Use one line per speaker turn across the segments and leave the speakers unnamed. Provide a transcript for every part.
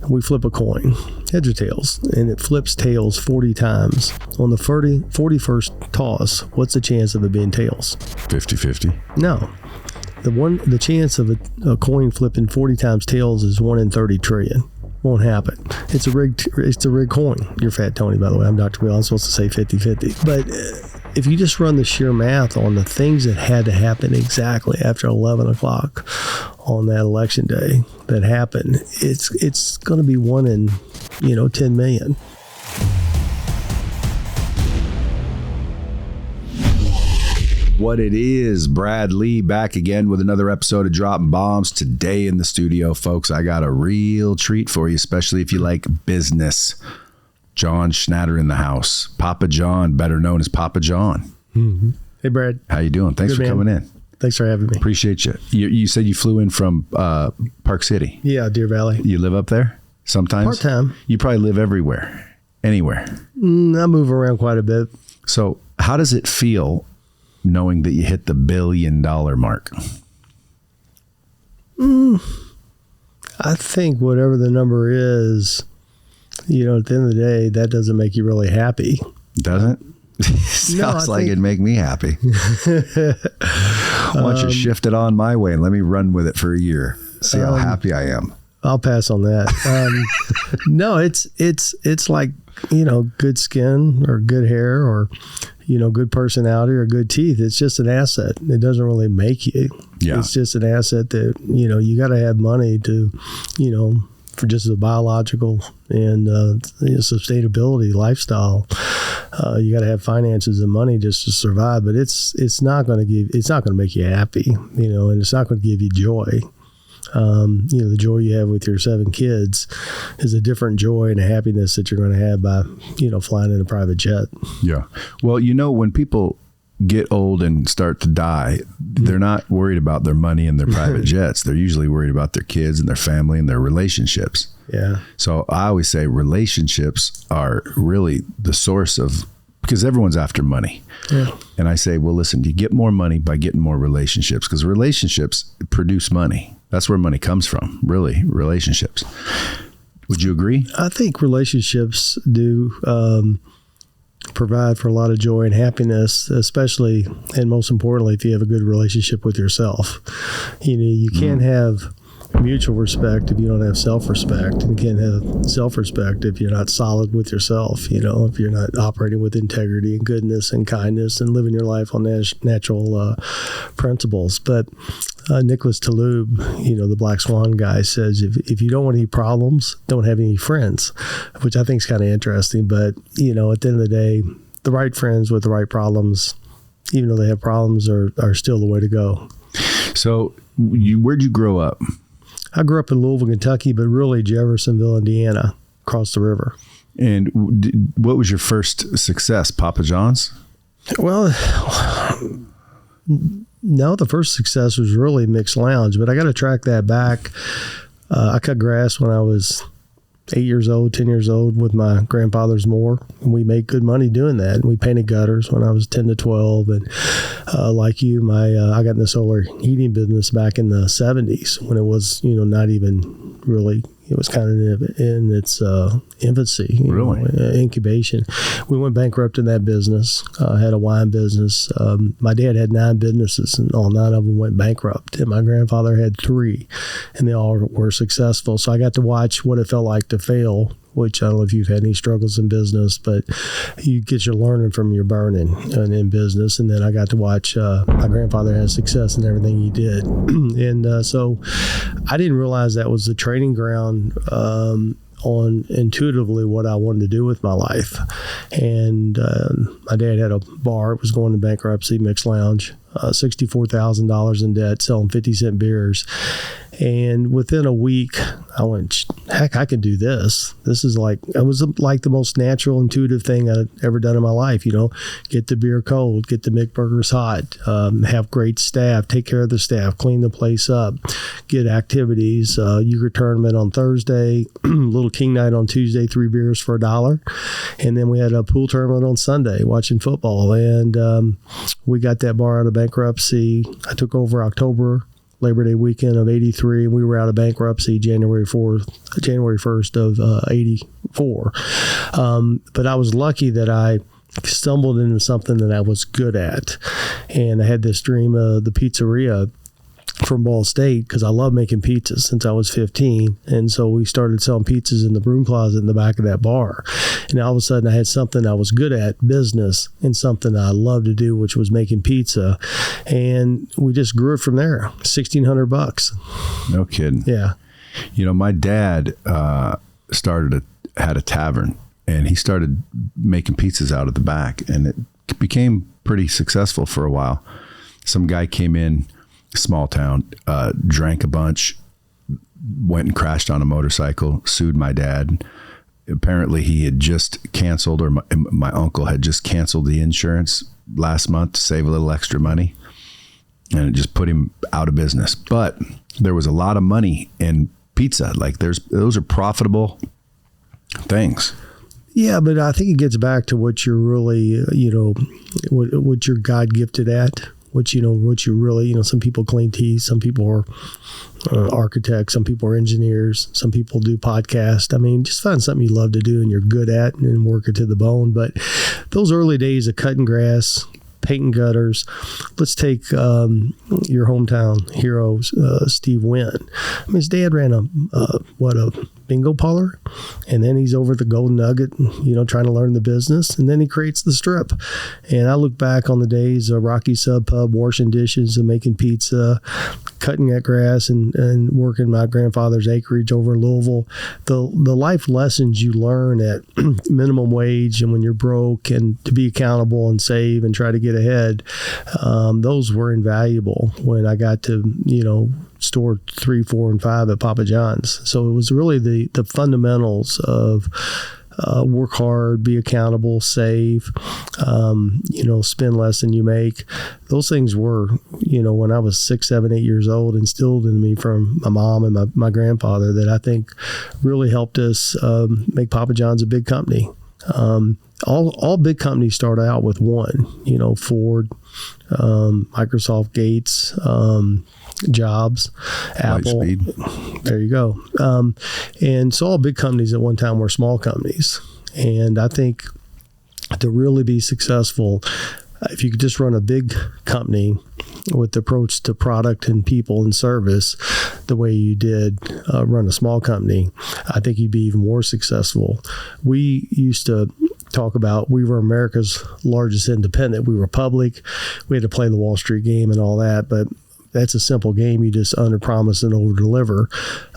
We flip a coin, heads or tails, and it flips tails 40 times. On the 41st toss, what's the chance of it being tails?
50-50.
No. The chance of a coin flipping 40 times tails is 1 in 30 trillion. Won't happen. It's a rigged coin. You're fat, Tony, by the way. I'm Dr. Bill. I'm supposed to say 50-50. But if you just run the sheer math on the things that had to happen exactly after 11 o'clock on that election day that happened, it's going to be 1 in 10 million.
What it is, Brad Lee back again with another episode of Dropping Bombs. Today in the studio, folks, I got a real treat for you, especially if you like business. John Schnatter in the house. Papa John, better known as Papa John.
Mm-hmm. Hey, Brad.
How you doing? Thanks for coming in.
Thanks for having me.
Appreciate you. You said you flew in from Park City.
Yeah, Deer Valley.
You live up there sometimes?
Part-time.
You probably live everywhere, anywhere.
I move around quite a bit.
So how does it feel knowing that you hit the $1 billion mark?
I think whatever the number is, at the end of the day, that doesn't make you really happy.
Doesn't? Sounds like it'd make me happy. Why don't you shift it on my way and let me run with it for a year. See how happy I am.
I'll pass on that. No, it's like, good skin or good hair or, good personality or good teeth. It's just an asset. It doesn't really make you.
Yeah.
It's just an asset that, you got to have money to, for just a biological and sustainability lifestyle. You got to have finances and money just to survive, but it's not going to make you happy, and it's not going to give you joy. The joy you have with your 7 kids is a different joy and a happiness that you're going to have by, flying in a private jet.
Yeah. Well, when people get old and start to die, they're not worried about their money and their private jets. They're usually worried about their kids and their family and their relationships.
Yeah.
So I always say relationships are really the source of, because everyone's after money. Yeah. And I say, well, listen, you get more money by getting more relationships, because relationships produce money. That's where money comes from, really, relationships. Would you agree? I
think relationships do provide for a lot of joy and happiness, especially and most importantly, if you have a good relationship with yourself. You can't have mutual respect if you don't have self-respect, and you can't have self-respect if you're not solid with yourself, if you're not operating with integrity and goodness and kindness and living your life on natural principles. But Nicholas Taleb, the Black Swan guy, says if you don't want any problems, don't have any friends, which I think is kind of interesting. But, at the end of the day, the right friends with the right problems, even though they have problems, are still the way to go.
So where'd you grow up?
I grew up in Louisville, Kentucky, but really Jeffersonville, Indiana, across the river.
And what was your first success? Papa John's?
Well, no, the first success was really Mixed Lounge, but I got to track that back. I cut grass when I was 8 years old, 10 years old with my grandfather's mower, and we made good money doing that. And we painted gutters when I was 10 to 12. And like you, I got in the solar heating business back in the 70s when it was, not even really, it was kind of in its infancy, incubation. We went bankrupt in that business. Had a wine business. My dad had 9 businesses, and all 9 of them went bankrupt. And my grandfather had 3, and they all were successful. So I got to watch what it felt like to fail, which I don't know if you've had any struggles in business, but you get your learning from your burning in business. And then I got to watch my grandfather have success in everything he did. And so I didn't realize that was the training ground on intuitively what I wanted to do with my life. And my dad had a bar. It was going to bankruptcy, Mixed Lounge, $64,000 in debt, selling 50-cent beers. And within a week, I went, heck, I can do this. This is it was like the most natural, intuitive thing I'd ever done in my life. Get the beer cold, get the McBurgers hot, have great staff, take care of the staff, clean the place up, get activities, euchre tournament on Thursday, little king night on Tuesday, 3 beers for $1. And then we had a pool tournament on Sunday watching football. And we got that bar out of bankruptcy. I took over October Labor Day weekend of 83, and we were out of bankruptcy January 1st of 84. But I was lucky that I stumbled into something that I was good at. And I had this dream of the pizzeria from Ball State because I love making pizzas since I was 15. And so we started selling pizzas in the broom closet in the back of that bar. And all of a sudden I had something I was good at, business, and something I loved to do, which was making pizza. And we just grew it from there. $1,600.
No kidding.
Yeah.
You know, my dad had a tavern, and he started making pizzas out of the back, and it became pretty successful for a while. Some guy came in, small town, drank a bunch, went and crashed on a motorcycle, sued my dad. Apparently he had just canceled, or my uncle had just canceled the insurance last month to save a little extra money, and it just put him out of business. But there was a lot of money in pizza. Like those are profitable things.
Yeah, but I think it gets back to what you're really, what you're God gifted at. What you really, some people clean teeth, some people are architects, some people are engineers, some people do podcasts. I mean, just find something you love to do and you're good at and work it to the bone. But those early days of cutting grass, painting gutters, let's take your hometown hero, Steve Wynn. I mean, his dad ran a bingo parlor, and then he's over at the Golden Nugget, trying to learn the business, and then he creates the Strip. And I look back on the days of Rocky Sub Pub, washing dishes and making pizza, cutting that grass, and working my grandfather's acreage over in Louisville. The life lessons you learn at minimum wage and when you're broke, and to be accountable and save and try to get ahead, those were invaluable when I got to, store 3, 4, and 5 at Papa John's. So it was really the fundamentals of work hard, be accountable, save, spend less than you make. Those things were, when I was 6, 7, 8 years old, instilled in me from my mom and my grandfather, that I think really helped us make Papa John's a big company. All big companies start out with one, Ford, Microsoft, Gates, Jobs, Apple.
Lightspeed.
There you go. And so all big companies at one time were small companies. And I think to really be successful, if you could just run a big company with the approach to product and people and service the way you did run a small company, I think you'd be even more successful. We used to talk about, we were America's largest independent. We were public. We had to play the Wall Street game and all that, but that's a simple game. You just under promise and over deliver.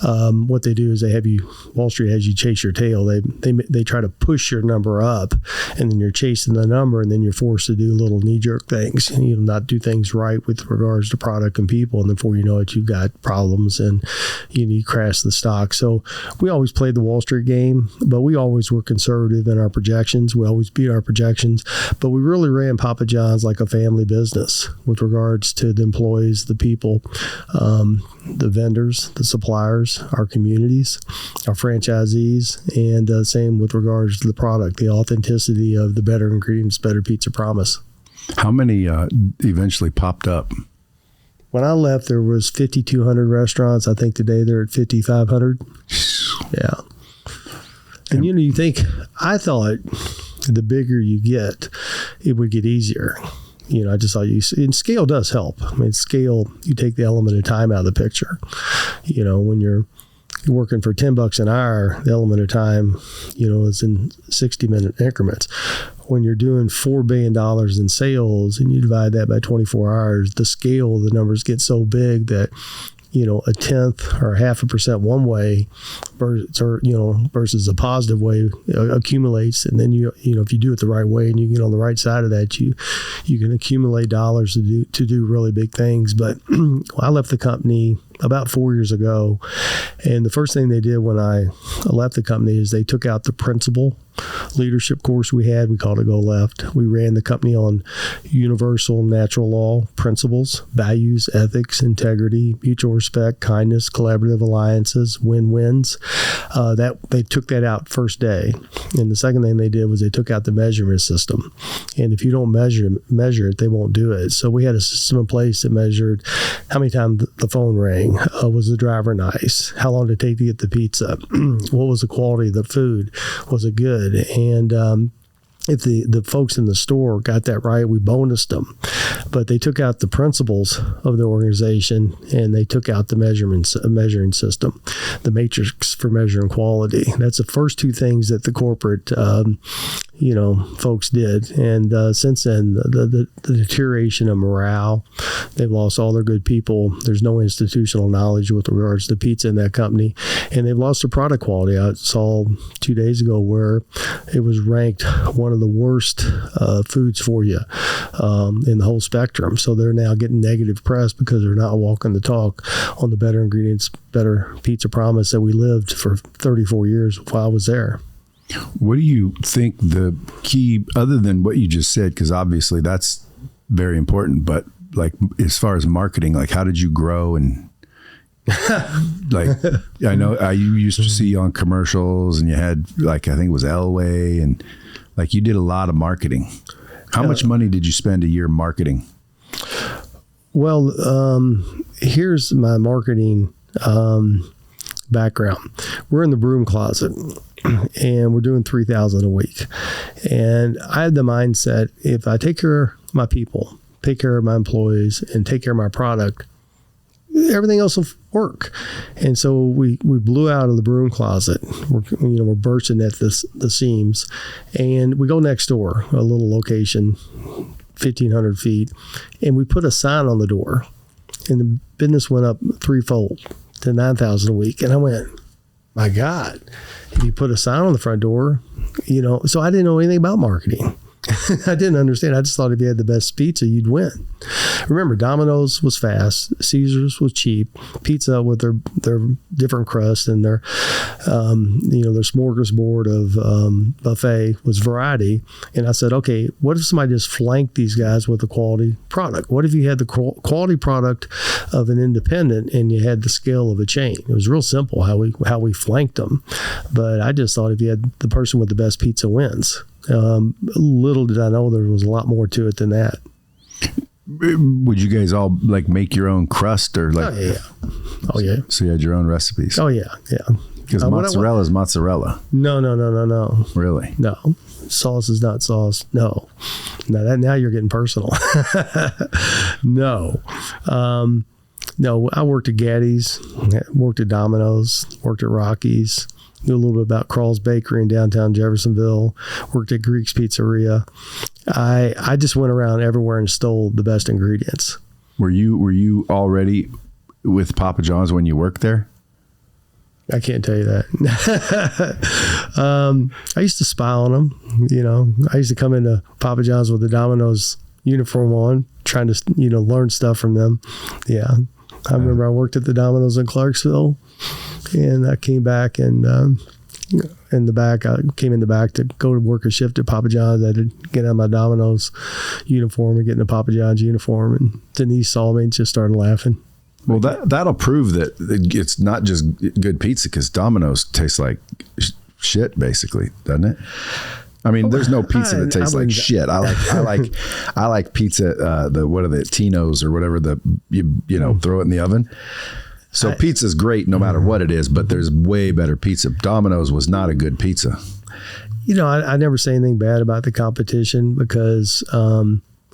What they do is they have you, Wall Street has you chase your tail. They try to push your number up, and then you're chasing the number, and then you're forced to do little knee jerk things, not do things right with regards to product and people. And before you know it, you've got problems and you crash the stock. So we always played the Wall Street game, but we always were conservative in our projections. We always beat our projections, but we really ran Papa John's like a family business with regards to the employees, the people, the vendors, the suppliers, our communities, our franchisees, and same with regards to the product, the authenticity of the better ingredients, better pizza promise.
How many eventually popped up?
When I left, there was 5,200 restaurants. I think today they're at 5,500. Yeah. And you think, I thought the bigger you get, it would get easier. I just thought and scale does help. I mean, scale, you take the element of time out of the picture. When you're working for $10 an hour, the element of time, is in 60-minute increments. When you're doing $4 billion in sales and you divide that by 24 hours, the scale of the numbers get so big that, a tenth or 0.5% one way versus a positive way accumulates. And then if you do it the right way and you get on the right side of that, you can accumulate dollars to do really big things. But I left the company about 4 years ago, and the first thing they did when I left the company is they took out the principal leadership course we had. We called it Go Left. We ran the company on universal natural law principles, values, ethics, integrity, mutual respect, kindness, collaborative alliances, win-wins. That they took that out first day, And the second thing they did was they took out the measurement system. And if you don't measure it, they won't do it. So we had a system in place that measured how many times the phone rang, was the driver nice, how long did it take to get the pizza, what was the quality of the food, was it good? And if the folks in the store got that right, we bonused them. But they took out the principles of the organization, and they took out the measuring system, the matrix for measuring quality. That's the first two things that the corporate folks did. And since then, the deterioration of morale, they've lost all their good people. There's no institutional knowledge with regards to pizza in that company, and they've lost their product quality. I saw 2 days ago where it was ranked one of the worst foods for you in the whole spectrum. So they're now getting negative press because they're not walking the talk on the better ingredients, better pizza promise that we lived for 34 years while I was there.
What do you think the key, other than what you just said, because obviously that's very important, but like as far as marketing, like how did you grow? And like, I know you used to see on commercials, and you had like, I think it was Elway, and like you did a lot of marketing. How much money did you spend a year marketing?
Well, here's my marketing background. We're in the broom closet, and we're doing 3,000 a week. And I had the mindset, if I take care of my people, take care of my employees, and take care of my product, everything else will work. And so we blew out of the broom closet. We're bursting at the seams, and we go next door, a little location, 1,500 feet, and we put a sign on the door, and the business went up threefold to 9,000 a week. And I went, my God, if you put a sign on the front door, so I didn't know anything about marketing. I didn't understand. I just thought if you had the best pizza, you'd win. Remember, Domino's was fast. Caesar's was cheap. Pizza with their different crust and their smorgasbord of buffet was variety. And I said, okay, what if somebody just flanked these guys with a quality product? What if you had the quality product of an independent and you had the scale of a chain? It was real simple how we flanked them. But I just thought if you had the person with the best pizza wins. Little did I know there was a lot more to it than that.
Would you guys all like make your own crust or like?
Oh yeah.
So you had your own recipes.
Oh yeah.
Because mozzarella is mozzarella.
No.
Really?
No. Sauce is not sauce. No. Now you're getting personal. No. No. I worked at Gaddy's, worked at Domino's, worked at Rocky's. Knew a little bit about Crawl's Bakery in downtown Jeffersonville. Worked at Greek's Pizzeria. I just went around everywhere and stole the best ingredients.
Were you already with Papa John's when you worked there?
I can't tell you that. I used to spy on them. I used to come into Papa John's with the Domino's uniform on, trying to learn stuff from them. Yeah, I remember I worked at the Domino's in Clarksville. And I came back and I came in the back to go to work a shift at Papa John's. I had to get out of my Domino's uniform and get in the Papa John's uniform. And Denise saw me and just started laughing.
Well, that'll prove that it's not just good pizza, because Domino's tastes like shit, basically, doesn't it? I mean, there's no pizza that tastes like shit. I like pizza. What are the Tino's or whatever? Throw it in the oven. So pizza's great no matter what it is, but there's way better pizza. Domino's was not a good pizza.
I never say anything bad about the competition, because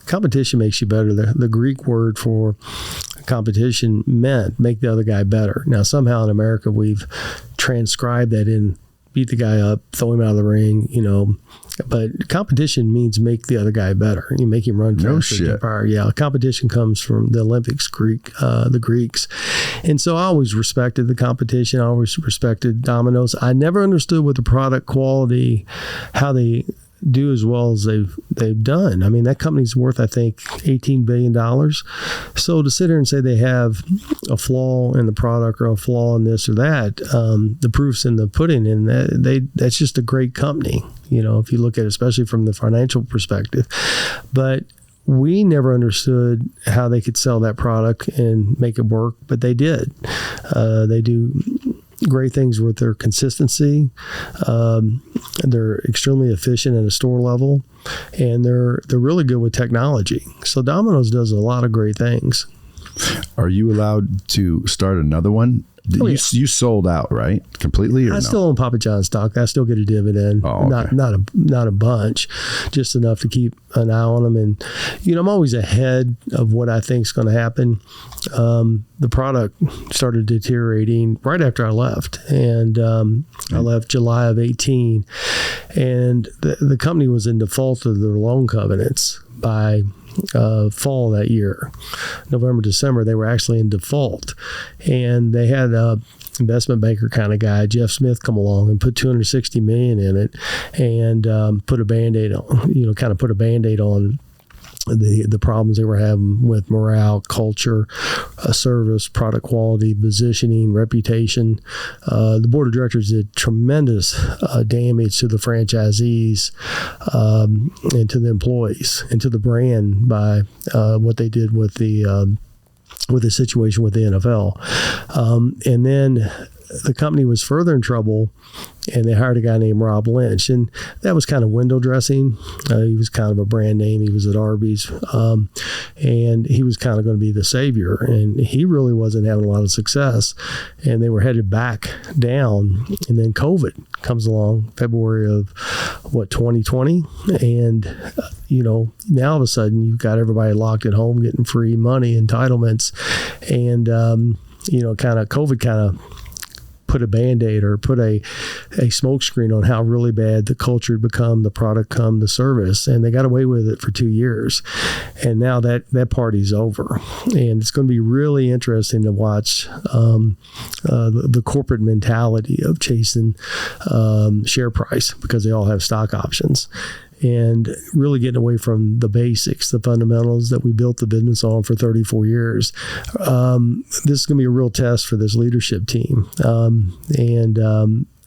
competition makes you better. The Greek word for competition meant make the other guy better. Now, somehow in America, we've transcribed that in beat the guy up, throw him out of the ring, But competition means make the other guy better. You make him run faster.
No shit.
Yeah, competition comes from the Olympics, the Greeks. And so I always respected the competition. I always respected Domino's. I never understood with the product quality how they do as well as they've done. I mean, that company's worth, I think, $18 billion. So to sit here and say they have a flaw in the product or a flaw in this or that, the proof's in the pudding, and that's just a great company, if you look at it, especially from the financial perspective. But we never understood how they could sell that product and make it work, but they did. They do great things with their consistency. They're extremely efficient at a store level, and they're really good with technology. So Domino's does a lot of great things.
Are you allowed to start another one?
Oh,
you sold out, right? Completely, or
I still own Papa John's stock. I still get a dividend.
Oh, okay.
Not a bunch, just enough to keep an eye on them. And I'm always ahead of what I think is going to happen. The product started deteriorating right after I left, and I left July of 2018, and the company was in default of their loan covenants by fall that year. November, December, they were actually in default, and they had a investment banker kind of guy, Jeff Smith, come along and put $260 million in it, and put a Band-Aid on, kind of put a Band-Aid on the problems they were having with morale, culture, service, product quality, positioning, reputation. The board of directors did tremendous damage to the franchisees and to the employees and to the brand by what they did with the situation with the NFL. And then the company was further in trouble, and they hired a guy named Rob Lynch, and that was kind of window dressing. He was kind of a brand name. He was at Arby's, and he was kind of going to be the savior, and he really wasn't having a lot of success, and they were headed back down. And then COVID comes along, February of 2020, and now all of a sudden you've got everybody locked at home getting free money, entitlements, and kind of COVID kind of put a Band-Aid or put a smoke screen on how really bad the culture had become, the product come, the service, and they got away with it for 2 years. And now that party's over, and it's going to be really interesting to watch the corporate mentality of chasing share price, because they all have stock options, and really getting away from the basics, the fundamentals that we built the business on for 34 years. This is going to be a real test for this leadership team. And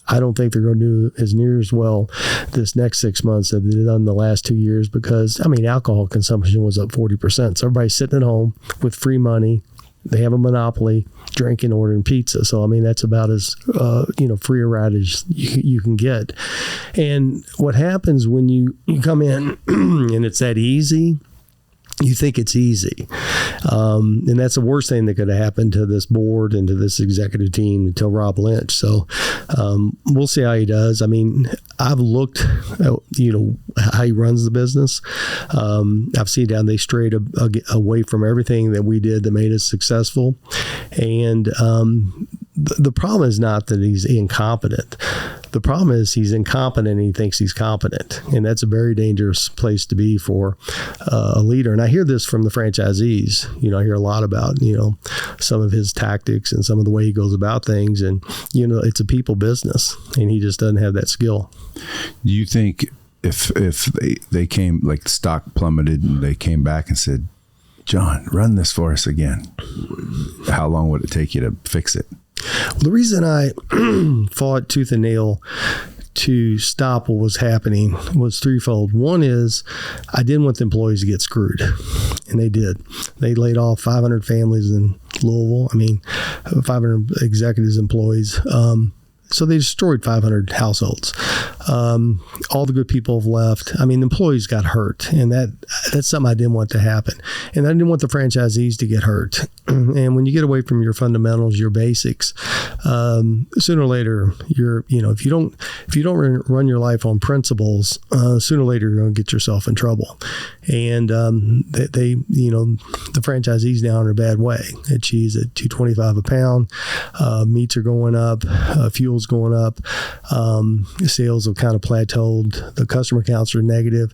I don't think they're going to do as near as well this next 6 months as they've done the last 2 years, because, alcohol consumption was up 40%. So everybody's sitting at home with free money. They have a monopoly, drinking, ordering pizza. So, that's about as, free a ride as you can get. And what happens when you come in and it's that easy, you think it's easy. And that's the worst thing that could have happened to this board and to this executive team until Rob Lynch. So we'll see how he does. I've looked at, how he runs the business. I've seen how they strayed away from everything that we did that made us successful. And the problem is not that he's incompetent. The problem is he's incompetent and he thinks he's competent. And that's a very dangerous place to be for a leader. And I hear this from the franchisees. I hear a lot about, some of his tactics and some of the way he goes about things. And, it's a people business, and he just doesn't have that skill.
Do you think if they came, like stock plummeted and they came back and said, John, run this for us again, how long would it take you to fix it?
Well, the reason I fought tooth and nail to stop what was happening was threefold. One is I didn't want the employees to get screwed, and they did. They laid off 500 families in Louisville. 500 executives, employees. So they destroyed 500 households. All the good people have left. The employees got hurt, and that's something I didn't want to happen. And I didn't want the franchisees to get hurt. And when you get away from your fundamentals, your basics, sooner or later, if you don't run your life on principles, sooner or later you're going to get yourself in trouble. And the franchisees now are in a bad way. Cheese at $2.25 a pound, meats are going up, fuel's going up, sales have kind of plateaued, the customer counts are negative,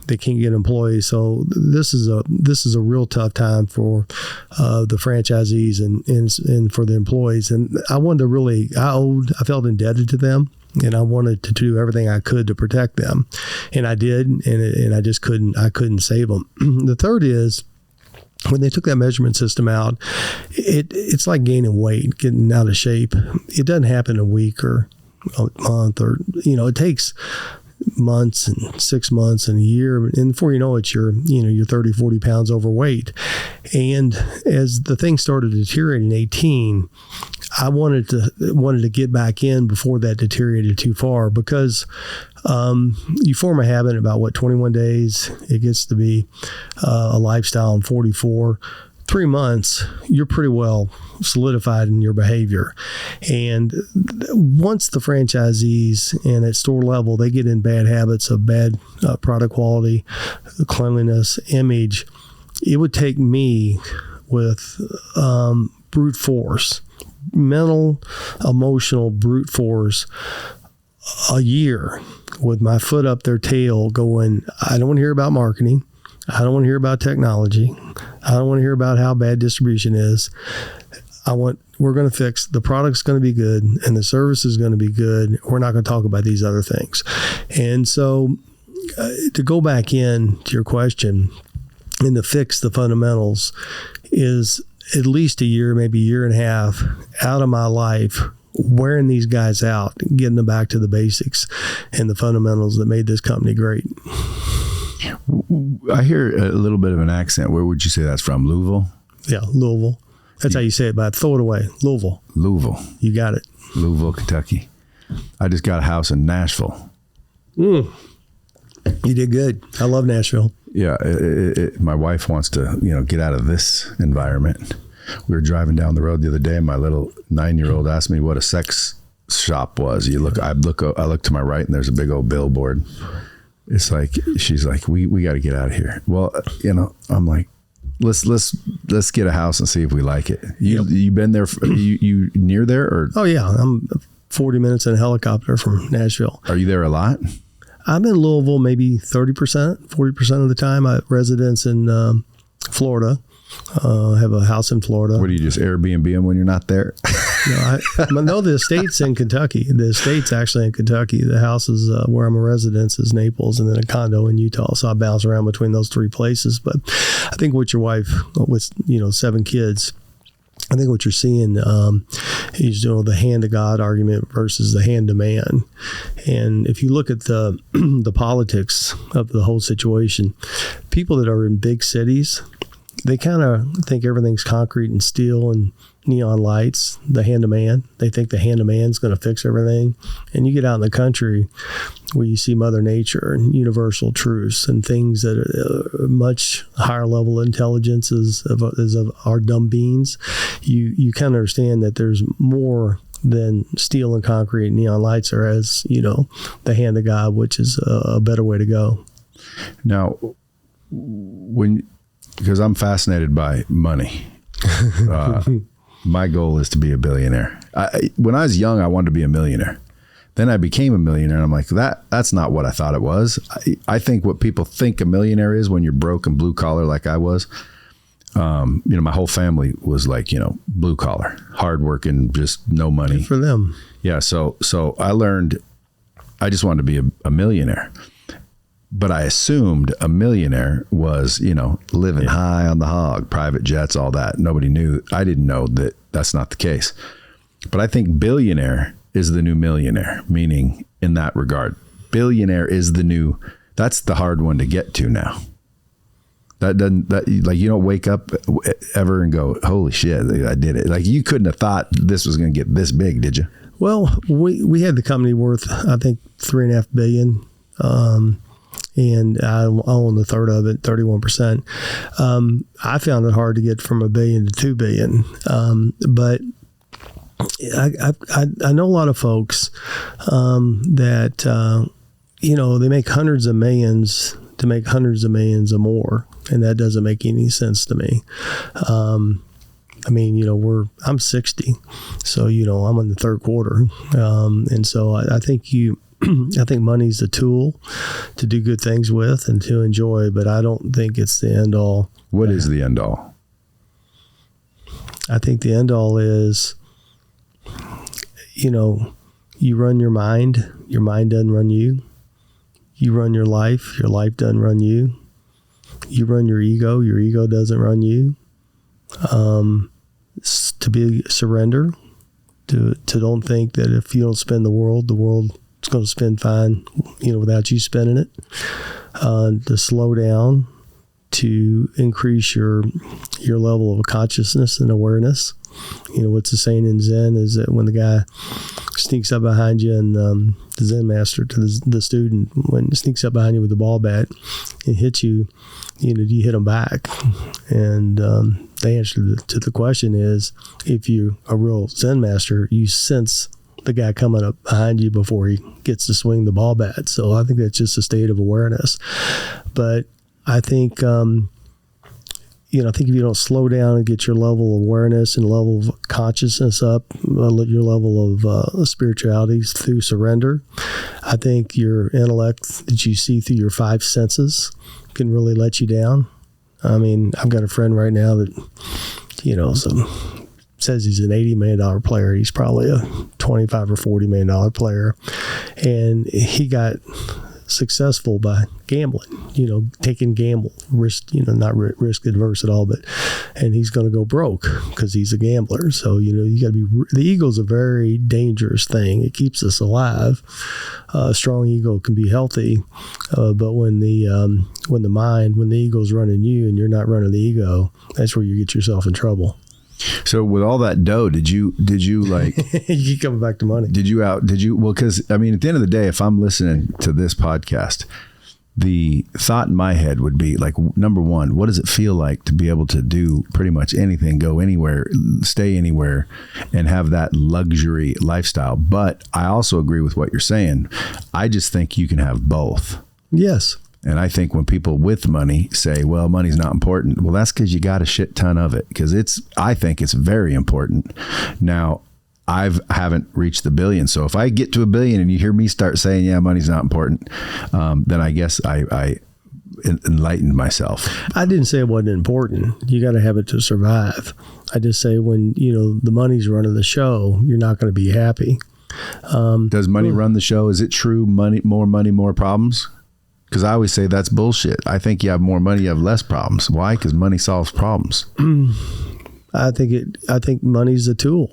they can't get employees. So this is a real tough time for the franchisees and for the employees. And I wanted to I felt indebted to them, and I wanted to do everything I could to protect them, and I did, and I just couldn't save them. The third is, when they took that measurement system out, it's like gaining weight, getting out of shape. It doesn't happen in a week or a month, or it takes months and 6 months and a year, and before you know it, you're 30, 40 pounds overweight. And as the thing started deteriorating in 2018, I wanted to get back in before that deteriorated too far, because you form a habit in about 21 days. It gets to be a lifestyle in 44. 3 months, you're pretty well solidified in your behavior. And once the franchisees and at store level, they get in bad habits of bad product quality, cleanliness, image, it would take me with brute force, mental, emotional brute force, a year with my foot up their tail going, I don't want to hear about marketing. I don't want to hear about technology. I don't want to hear about how bad distribution is. We're going to fix, the product's going to be good and the service is going to be good. We're not going to talk about these other things. And so to go back in to your question and to fix the fundamentals is at least a year, maybe a year and a half out of my life, wearing these guys out, getting them back to the basics and the fundamentals that made this company great.
I hear a little bit of an accent. Where would you say that's from? Louisville?
Yeah, Louisville. That's how you say it, but throw it away. Louisville. You got it.
Louisville, Kentucky. I just got a house in Nashville.
You did good. I love Nashville.
Yeah, my wife wants to, get out of this environment. We were driving down the road the other day, and my little 9-year-old asked me what a sex shop was. I look to my right, and there's a big old billboard. It's like, she's like, we got to get out of here. Well, I'm like, let's get a house and see if we like it. You been there? You near there or?
Oh yeah, I'm 40 minutes in a helicopter from Nashville.
Are you there a lot?
I'm in Louisville maybe 30%, 40% of the time. I have residence in Florida. I have a house in Florida.
What do you just Airbnb them when you're not there?
No, the estate's in Kentucky. The estate's actually in Kentucky. The house is where I'm a resident is Naples, and then a condo in Utah. So I bounce around between those three places. But I think what your wife with 7 kids, I think what you're seeing is the hand to God argument versus the hand to man. And if you look at the the politics of the whole situation, people that are in big cities, they kind of think everything's concrete and steel and neon lights, the hand to man. They think the hand to man's going to fix everything. And you get out in the country where you see Mother Nature and universal truths and things that are much higher level intelligences of our dumb beings. You kind of understand that there's more than steel and concrete and neon lights are, as the hand of God, which is a better way to go.
Now, because I'm fascinated by money. My goal is to be a billionaire. When I was young, I wanted to be a millionaire. Then I became a millionaire, and I'm like, that's not what I thought it was. I think what people think a millionaire is when you're broke and blue collar like I was. My whole family was like, blue collar, hardworking, just no money.
Good for them.
Yeah. So I learned I just wanted to be a millionaire. But I assumed a millionaire was, living high on the hog, private jets, all that. Nobody knew. I didn't know that that's not the case. But I think billionaire is the new millionaire, meaning in that regard, billionaire is that's the hard one to get to now. You don't wake up ever and go, holy shit, I did it. Like, you couldn't have thought this was going to get this big, did you?
Well, we had the company worth, I think, $3.5 billion. And I own a third of it, 31%. I found it hard to get from $1 billion to $2 billion. But I know a lot of folks that, they make hundreds of millions to make hundreds of millions or more. And that doesn't make any sense to me. I'm 60, so, I'm in the third quarter. And so I think I think money's a tool to do good things with and to enjoy, but I don't think it's the end all.
What is the end all?
I think the end all is, you run your mind doesn't run you. You run your life doesn't run you. You run your ego doesn't run you. To be surrender, to don't think that if you don't spend the world it's going to spend fine, without you spending it. To slow down, to increase your level of consciousness and awareness, what's the saying in Zen is that when the guy sneaks up behind you, and the Zen master to the student, when he sneaks up behind you with the ball bat and hits you, do you hit him back? And the answer to the question is, if you're a real Zen master, you sense the guy coming up behind you before he gets to swing the ball bat. So I think that's just a state of awareness. But I think, I think if you don't slow down and get your level of awareness and level of consciousness up, your level of spirituality through surrender, I think your intellect that you see through your five senses can really let you down. I mean, I've got a friend right now that, says he's an $80 million player. He's probably a $25 or $40 million player. And he got successful by gambling, taking gamble risk, not risk adverse at all, and he's going to go broke because he's a gambler. So, you got to the ego's a very dangerous thing. It keeps us alive. A strong ego can be healthy. But when the ego's running you and you're not running the ego, that's where you get yourself in trouble.
So with all that dough, did you like,
you keep coming back to money.
Well, cause I mean, at the end of the day, if I'm listening to this podcast, the thought in my head would be like, number one, what does it feel like to be able to do pretty much anything, go anywhere, stay anywhere, and have that luxury lifestyle? But I also agree with what you're saying. I just think you can have both.
Yes.
And I think when people with money say, well, money's not important, well, that's because you got a shit ton of it, because I think it's very important. Now, I haven't reached the billion. So if I get to $1 billion and you hear me start saying, yeah, money's not important, then I guess I enlightened myself.
I didn't say it wasn't important. You got to have it to survive. I just say when, the money's running the show, you're not going to be happy.
Does money run the show? Is it true? Money, more problems? Because I always say that's bullshit. I think you have more money, you have less problems. Why? Because money solves problems.
I think money's a tool.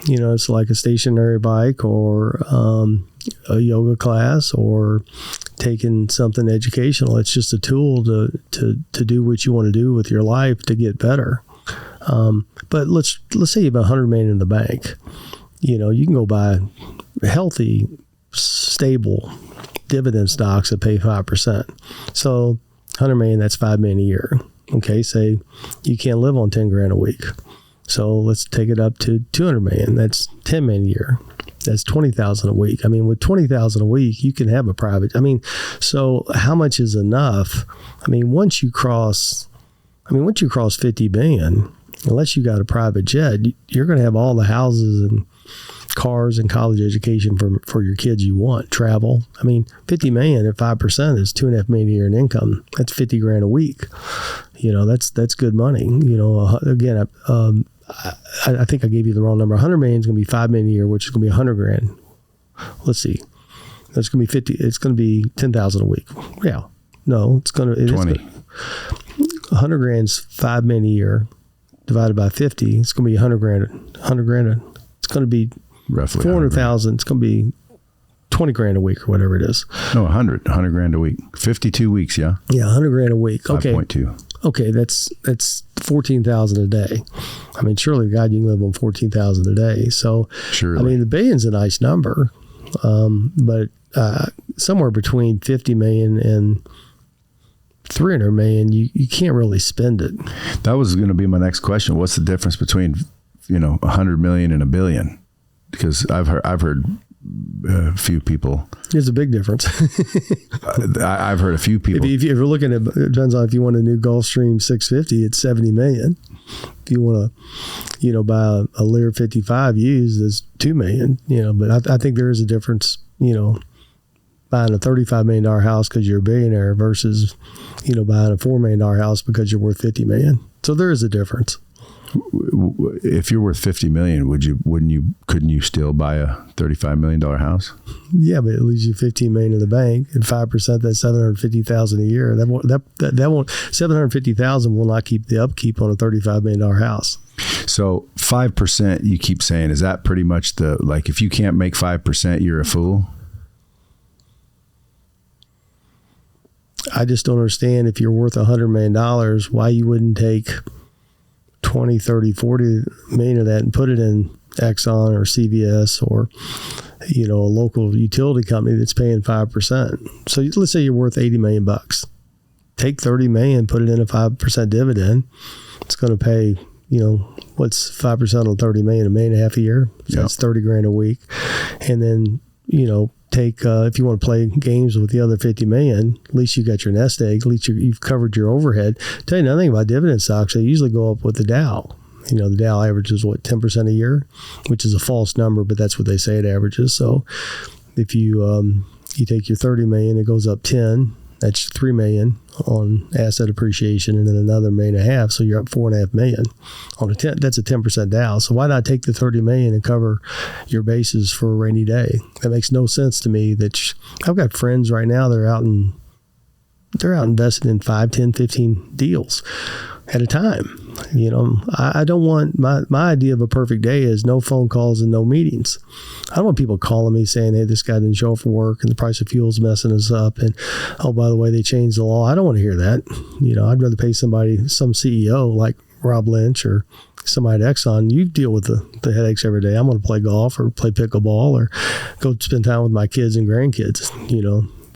It's like a stationary bike or a yoga class or taking something educational. It's just a tool to do what you want to do with your life to get better. But let's say you have $100 million in the bank. You can go buy healthy, stable dividend stocks that pay 5%. So 100 million, that's $5 million a year. Okay. Say you can't live on 10 grand a week. So let's take it up to 200 million. That's 10 million a year. That's 20,000 a week. I mean, with 20,000 a week, you can have a private. So how much is enough? Once you cross 50 billion, unless you got a private jet, you're going to have all the houses and cars and college education for your kids you want, travel. 50 million at 5% is $2.5 million a year in income. That's 50 grand a week. That's good money. Again, I think I gave you the wrong number. 100 million is going to be $5 million a year, which is going to be 100 grand. Let's see. That's going to be 50. It's going to be 10,000 a week. Yeah. No, it's going to 20. 100 grand's $5 million a year divided by 50. It's going to be 100 grand. 100 grand. It's going to be roughly 400,000. It's going to be 20 grand a week or whatever it is.
No, 100 grand a week. 52 weeks. Yeah.
Yeah. 100 grand a week. Okay.
5.2.
Okay. That's 14,000 a day. Surely God, you can live on 14,000 a day. So,
surely.
The billion's a nice number. But somewhere between 50 million and 300 million, you can't really spend it.
That was going to be my next question. What's the difference between 100 million and $1 billion? Because I've heard a few people.
There's a big difference.
I've heard a few people.
If you're looking at, it depends on if you want a new Gulfstream 650, it's 70 million. If you want to, buy a Lear 55 used, it's 2 million. But I think there is a difference. Buying a $35 million house because you're a billionaire versus, buying a $4 million house because you're worth 50 million. So there is a difference.
If you're worth 50 million, couldn't you still buy a $35 million house?
Yeah, but it leaves you 15 million in the bank at 5%. That's 750,000 a year. That won't 750,000 will not keep the upkeep on a $35 million house.
So 5%, you keep saying, is that pretty much if you can't make 5%, you're a fool? I
just don't understand if you're worth $100 million, why you wouldn't take 12% 20, 30, 40 million of that and put it in Exxon or CVS or, a local utility company that's paying 5%. So let's say you're worth $80 million. Take 30 million, put it in a 5% dividend. It's going to pay, what's 5% on 30 million, $1.5 million a year. So that's $30,000 a week. And then, take, if you want to play games with the other 50 million, at least you got your nest egg, at least you've covered your overhead. Tell you another thing about dividend stocks, they usually go up with the Dow. The Dow averages 10% a year, which is a false number, but that's what they say it averages. So if you take your 30 million, it goes up 10. That's 3 million on asset appreciation, and then another $1.5 million. So you're up $4.5 million on a 10. That's a 10% Dow. So why not take the 30 million and cover your bases for a rainy day? That makes no sense to me. I've got friends right now. They're out invested in 5, 10, 15 deals at a time. I don't want my idea of a perfect day is no phone calls and no meetings. I don't want people calling me saying, hey, this guy didn't show up for work and the price of fuel's messing us up. And, oh, by the way, they changed the law. I don't want to hear that. I'd rather pay some CEO like Rob Lynch or somebody at Exxon. You deal with the headaches every day. I'm going to play golf or play pickleball or go spend time with my kids and grandkids,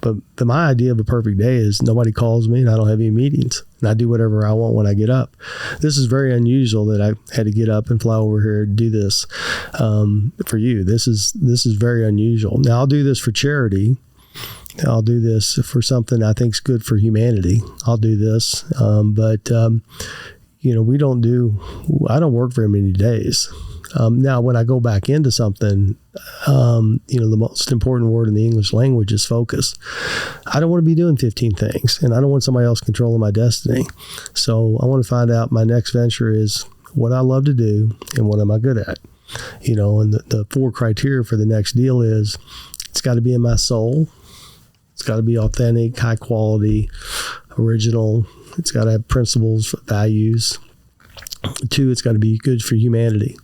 But my idea of a perfect day is nobody calls me and I don't have any meetings. And I do whatever I want when I get up. This is very unusual that I had to get up and fly over here and do this for you. This is very unusual. Now, I'll do this for charity. I'll do this for something I think is good for humanity. I'll do this. But I don't work very many days. Now, when I go back into something, the most important word in the English language is focus. I don't want to be doing 15 things, and I don't want somebody else controlling my destiny. So I want to find out my next venture is what I love to do and what am I good at. And the 4 criteria for the next deal is it's got to be in my soul. It's got to be authentic, high quality, original. It's got to have principles, values. 2, it's got to be good for humanity.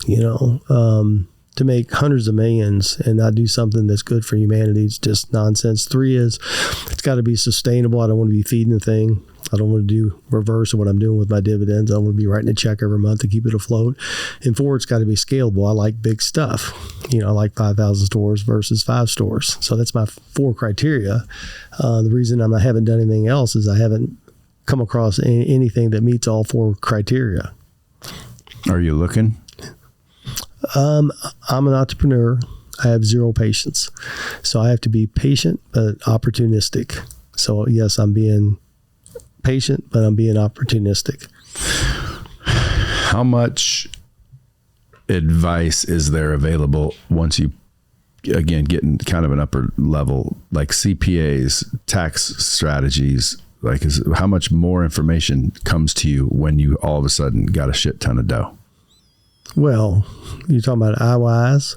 To make hundreds of millions and not do something that's good for humanity, it's just nonsense. 3 is it's got to be sustainable. I don't want to be feeding the thing. I don't want to do reverse of what I'm doing with my dividends. I don't want to be writing a check every month to keep it afloat. And 4, it's got to be scalable. I like big stuff. I like 5,000 stores versus 5 stores. So that's my 4 criteria. The reason I haven't done anything else is I haven't come across anything that meets all 4 criteria.
Are you looking?
I'm an entrepreneur. I have 0 patience. So I have to be patient, but opportunistic. So yes, I'm being patient, but I'm being opportunistic.
How much advice is there available once you, again, get in kind of an upper level, like CPAs, tax strategies? Like, how much more information comes to you when you all of a sudden got a shit ton of dough?
Well, you're talking about IYs?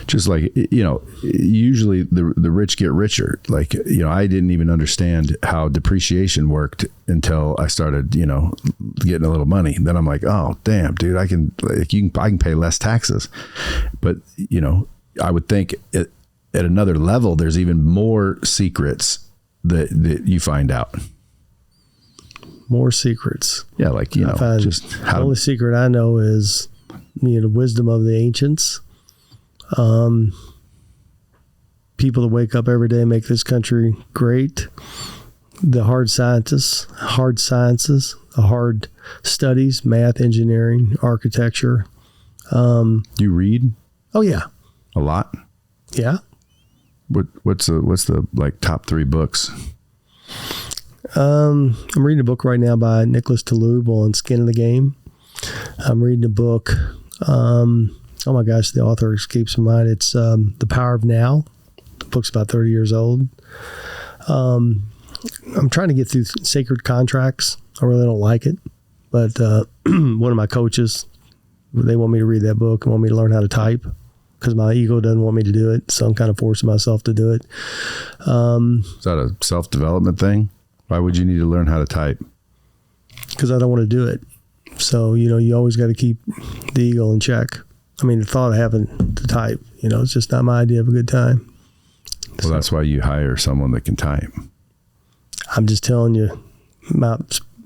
Just like, usually the rich get richer. Like, I didn't even understand how depreciation worked until I started, getting a little money. Then I'm like, oh, damn, dude, I can pay less taxes. But, I would think at another level, there's even more secrets that you find out.
More secrets.
Yeah. Like, just
the only secret I know is, the wisdom of the ancients. People that wake up every day and make this country great. The hard sciences, the hard studies, math, engineering, architecture.
You read?
Oh yeah.
A lot?
Yeah.
What's the like top 3 books?
I'm reading a book right now by Nicholas Taleb on skin in the game. I'm reading a book. Oh my gosh, the author escapes my mind. It's The Power of Now. The book's about 30 years old. I'm trying to get through Sacred Contracts. I really don't like it. But one of my coaches, they want me to read that book and want me to learn how to type because my ego doesn't want me to do it. So I'm kind of forcing myself to do it.
Is that a self-development thing? Why would you need to learn how to type?
Because I don't want to do it. So, you always got to keep the ego in check. I mean, the thought of having to type, it's just not my idea of a good time.
Well, that's why you hire someone that can type.
I'm just telling you, my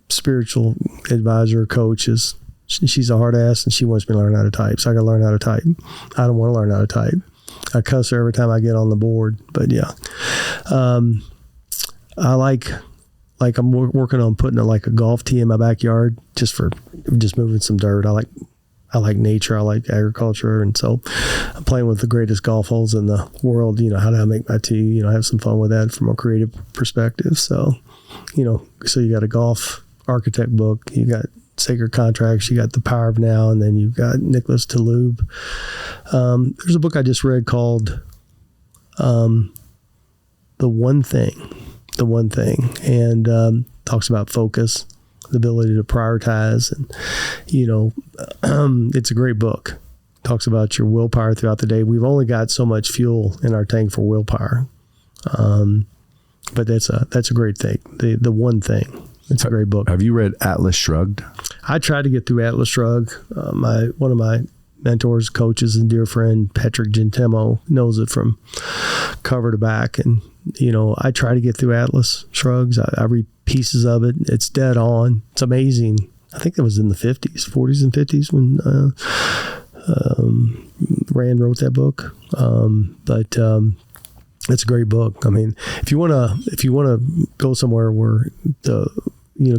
spiritual advisor, coach is She's a hard ass, and she wants me to learn how to type. So I got to learn how to type. I don't want to learn how to type. I cuss her every time I get on the board. But yeah, I like I'm working on putting a golf tee in my backyard just moving some dirt. I like nature. I like agriculture. And so I'm playing with the greatest golf holes in the world. How do I make my tee? I have some fun with that from a creative perspective. So, so you got a golf architect book, you got Sacred Contracts, you got The Power of Now, and then you've got Nicholas Taleb. There's a book I just read called The One Thing, and talks about focus, the ability to prioritize, and it's a great book. Talks about your willpower throughout the day. We've only got so much fuel in our tank for willpower, but that's a great thing. The One Thing. It's a great book.
Have you read Atlas Shrugged?
I tried to get through Atlas Shrugged. One of my mentors, coaches, and dear friend Patrick Gentemo knows it from cover to back, and I try to get through Atlas Shrugged. I read pieces of it. It's dead on. It's amazing. I think it was in the 40s and 50s when Rand wrote that book. But it's a great book. I mean, if you want to go somewhere where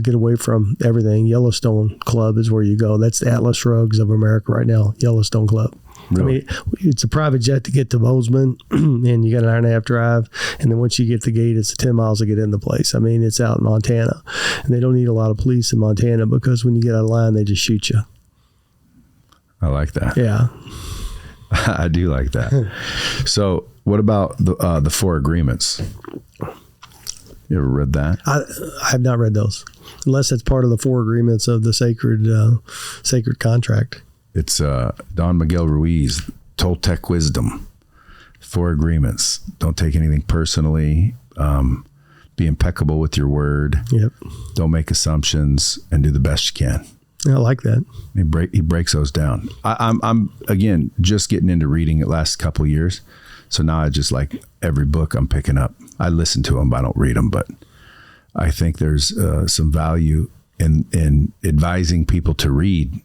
get away from everything, Yellowstone Club is where you go. That's the Atlas Shrugged of America right now, Yellowstone Club. Really? I mean, it's a private jet to get to Bozeman, and you got an hour-and-a-half drive, and then once you get to the gate, it's 10 miles to get in the place. I mean, it's out in Montana, and they don't need a lot of police in Montana because when you get out of line, they just shoot you.
I like that.
Yeah.
I do like that. So what about the Four Agreements? You ever read that?
I have not read those, unless it's part of the Four Agreements of the Sacred Contract.
It's Don Miguel Ruiz, Toltec Wisdom, Four Agreements. Don't take anything personally. Be impeccable with your word.
Yep.
Don't make assumptions, and do the best you can.
I like that.
He breaks those down. I'm again just getting into reading it last couple of years, so now I just like every book I'm picking up. I listen to them, but I don't read them. But I think there's some value in advising people to read.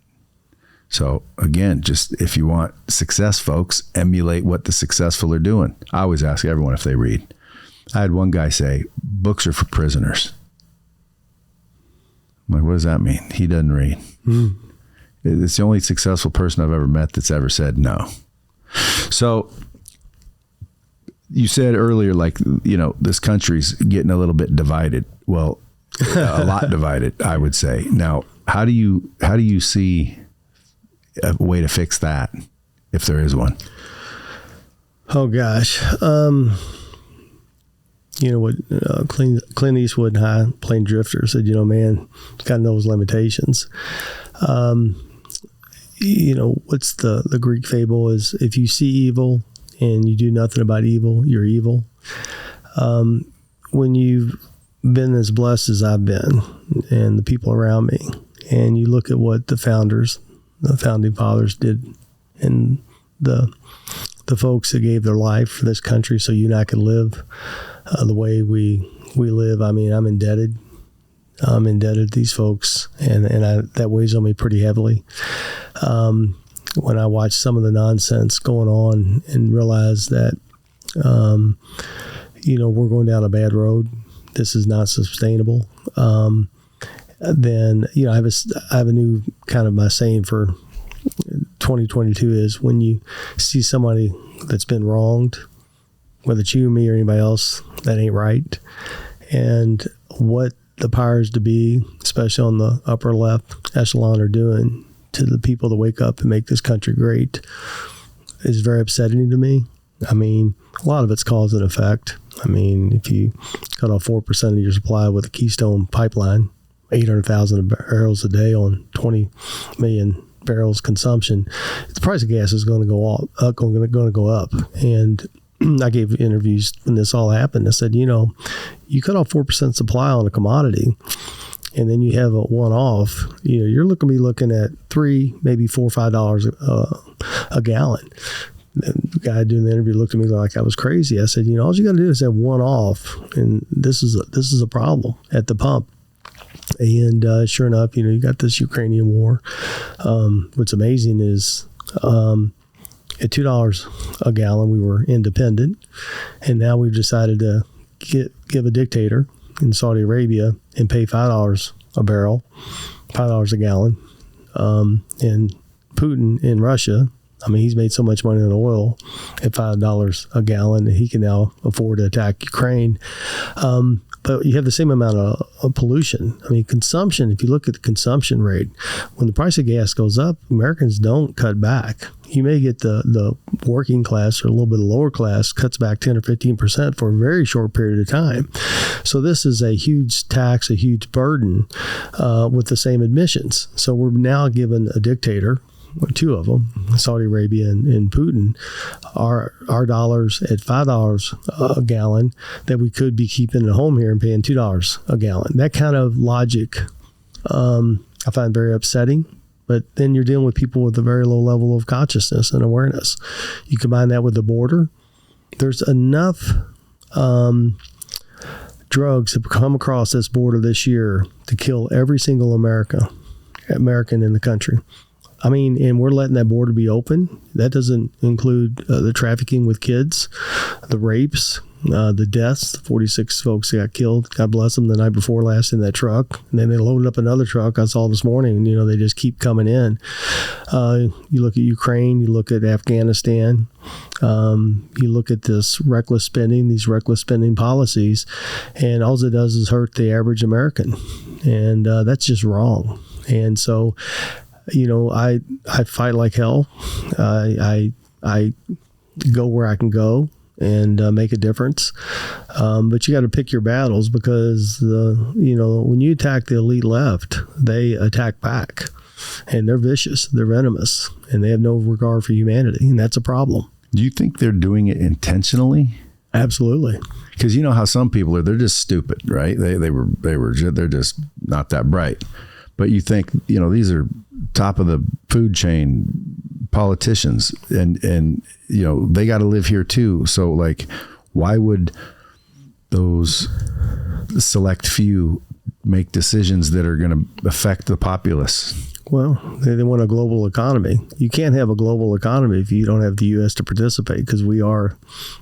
So again, just if you want success, folks, emulate what the successful are doing. I always ask everyone if they read. I had one guy say, books are for prisoners. I'm like, what does that mean? He doesn't read. It's the only successful person I've ever met that's ever said no. So you said earlier, this country's getting a little bit divided. Well, a lot divided, I would say. Now, how do you see a way to fix that, if there is one?
Oh gosh. What Clint Eastwood in High Plane Drifter said, man, got to know his limitations. What's the Greek fable is, if you see evil and you do nothing about evil, you're evil. When you've been as blessed as I've been and the people around me, and you look at what the founding fathers did, and the folks that gave their life for this country so you and I could live the way we live. I mean, I'm indebted to these folks, and that weighs on me pretty heavily. When I watch some of the nonsense going on and realize that, we're going down a bad road, this is not sustainable. Then, I have a new kind of my saying for 2022 is, when you see somebody that's been wronged, whether it's you, me, or anybody else, that ain't right. And what the powers to be, especially on the upper left echelon, are doing to the people that wake up and make this country great is very upsetting to me. I mean, a lot of it's cause and effect. I mean, if you cut off 4% of your supply with a Keystone pipeline, 800,000 barrels a day on 20 million barrels consumption, the price of gas is going to go up. And I gave interviews when this all happened. I said, you cut off 4% supply on a commodity, and then you have a one-off, you're looking at $3, maybe $4 or $5 a gallon. The guy doing the interview looked at me like I was crazy. I said, all you got to do is have one off, and this is a problem at the pump. And sure enough, you got this Ukrainian war. What's amazing is at $2 a gallon, we were independent. And now we've decided to give a dictator in Saudi Arabia and pay $5 a barrel, $5 a gallon. And Putin in Russia, he's made so much money on oil at $5 a gallon that he can now afford to attack Ukraine. But you have the same amount of pollution. Consumption, if you look at the consumption rate, when the price of gas goes up, Americans don't cut back. You may get the working class or a little bit of lower class cuts back 10 or 15% for a very short period of time. So this is a huge tax, a huge burden with the same admissions. So we're now given a dictator, two of them, Saudi Arabia and Putin, our dollars at $5 a gallon that we could be keeping at home here and paying $2 a gallon. That kind of logic I find very upsetting. But then you're dealing with people with a very low level of consciousness and awareness. You combine that with the border. There's enough drugs that have come across this border this year to kill every single American in the country. And we're letting that border be open. That doesn't include the trafficking with kids, the rapes, the deaths. The 46 folks that got killed, God bless them, the night before last in that truck. And then they loaded up another truck I saw this morning, and, they just keep coming in. You look at Ukraine, you look at Afghanistan, you look at this reckless spending, these reckless spending policies, and all it does is hurt the average American. And that's just wrong. And so, I fight like hell. I go where I can go and make a difference. But you got to pick your battles because when you attack the elite left, they attack back, and they're vicious, they're venomous, and they have no regard for humanity, and that's a problem.
Do you think they're doing it intentionally?
Absolutely.
Because you know how some people they're just stupid, right? They're just not that bright. But you think, these are top of the food chain politicians and they got to live here too. So why would those select few make decisions that are going to affect the populace?
Well, they want a global economy. You can't have a global economy if you don't have the U.S. to participate, because we are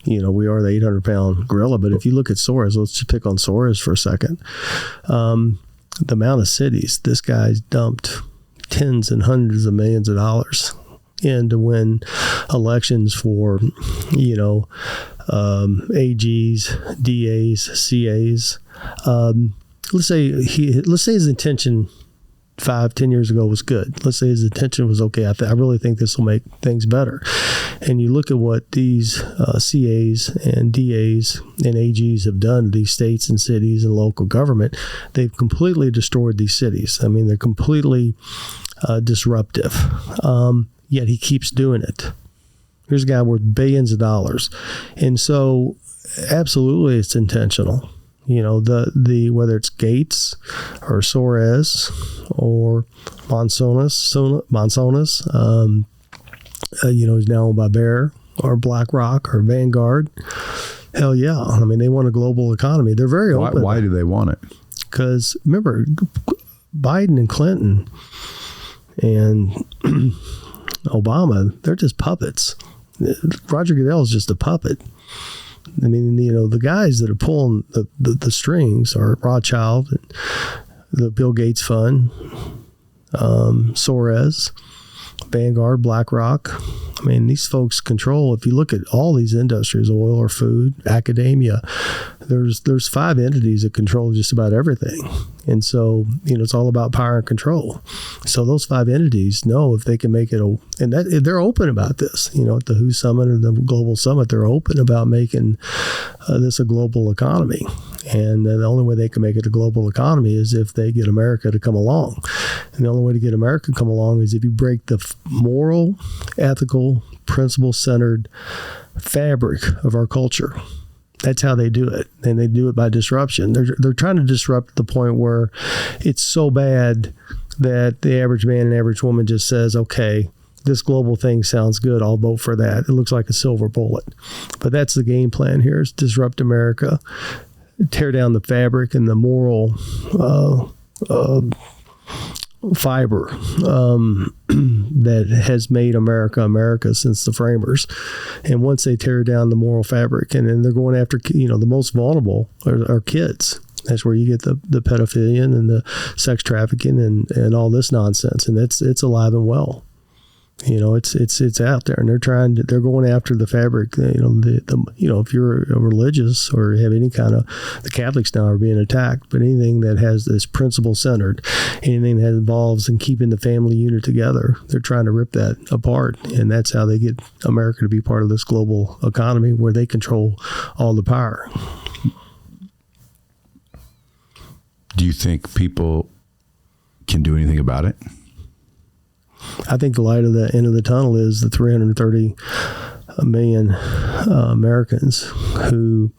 the 800-pound gorilla. But if you look at Soros, let's just pick on Soros for a second. The amount of cities this guy's dumped tens and hundreds of millions of dollars in to win elections for, AGs, DAs, CAs. Let's say his intention 5-10 years ago was good. Let's say his intention was okay. I really think this will make things better. And you look at what these CAs and DAs and AGs have done to these states and cities and local government. They've completely destroyed these cities. They're completely disruptive. Yet he keeps doing it. Here's a guy worth billions of dollars. And so absolutely it's intentional. Whether it's Gates or Soros or Monsonis, he's now owned by Bear or BlackRock or Vanguard. Hell yeah. They want a global economy. They're very open.
Why do they want it?
Because remember, Biden and Clinton and Obama, they're just puppets. Roger Goodell is just a puppet. The guys that are pulling the strings are Rothschild, and the Bill Gates Fund, Soros, Vanguard, BlackRock. These folks control, if you look at all these industries, oil or food, academia, there's 5 entities that control just about everything. And so, it's all about power and control. So those 5 entities know if they can make it, and that they're open about this, at the WHO Summit and the Global Summit, they're open about making this a global economy. And the only way they can make it a global economy is if they get America to come along. And the only way to get America to come along is if you break the moral, ethical, principle-centered fabric of our culture. That's how they do it. And they do it by disruption. They're trying to disrupt the point where it's so bad that the average man and average woman just says, okay, this global thing sounds good. I'll vote for that. It looks like a silver bullet. But that's the game plan here, is disrupt America, tear down the fabric and the moral fiber that has made America since the framers. And once they tear down the moral fabric, and then they're going after, the most vulnerable are kids. That's where you get the pedophilia and the sex trafficking and all this nonsense. And it's alive and well. It's out there, and they're going after the fabric. If you're a religious or have any kind of, the Catholics now are being attacked, but anything that has this principle centered, anything that involves in keeping the family unit together, they're trying to rip that apart. And that's how they get America to be part of this global economy where they control all the power.
Do you think people can do anything about it?
I think the light at the end of the tunnel is the 330 million Americans who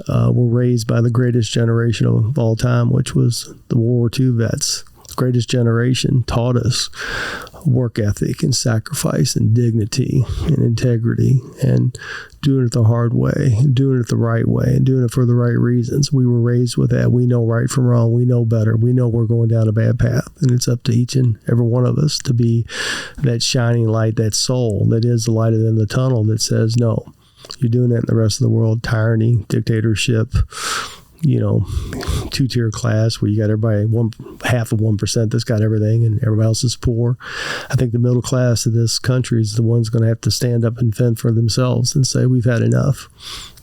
were raised by the greatest generation of all time, which was the World War II vets. The greatest generation taught us work ethic and sacrifice and dignity and integrity and doing it the hard way and doing it the right way and doing it for the right reasons. We were raised with that. We know right from wrong. We know better. We know we're going down a bad path, and it's up to each and every one of us to be that shining light, that soul that is the light at the end of the tunnel that says, no, you're doing that in the rest of the world. Tyranny, dictatorship, two-tier class where you got everybody half of 1% that's got everything and everybody else is poor. I think the middle class of this country is the ones going to have to stand up and fend for themselves and say, we've had enough.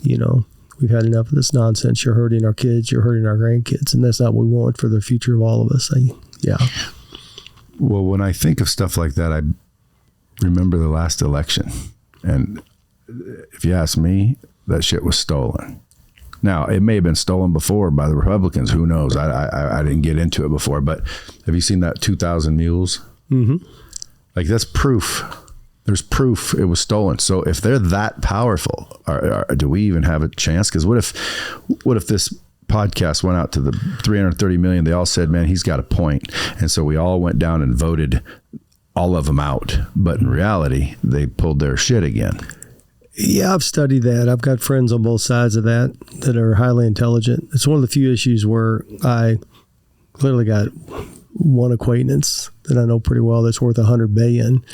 We've had enough of this nonsense. You're hurting our kids. You're hurting our grandkids. And that's not what we want for the future of all of us. Well,
when I think of stuff like that, I remember the last election. And if you ask me, that shit was stolen. Now, it may have been stolen before by the Republicans. Who knows? I didn't get into it before. But have you seen that 2,000 mules? Mm-hmm. Like, that's proof. There's proof it was stolen. So if they're that powerful, do we even have a chance? Because what if this podcast went out to the 330 million? They all said, man, he's got a point. And so we all went down and voted all of them out. But in reality, they pulled their shit again.
Yeah, I've studied that. I've got friends on both sides of that are highly intelligent. It's one of the few issues where I clearly got one acquaintance that I know pretty well that's worth $100 billion,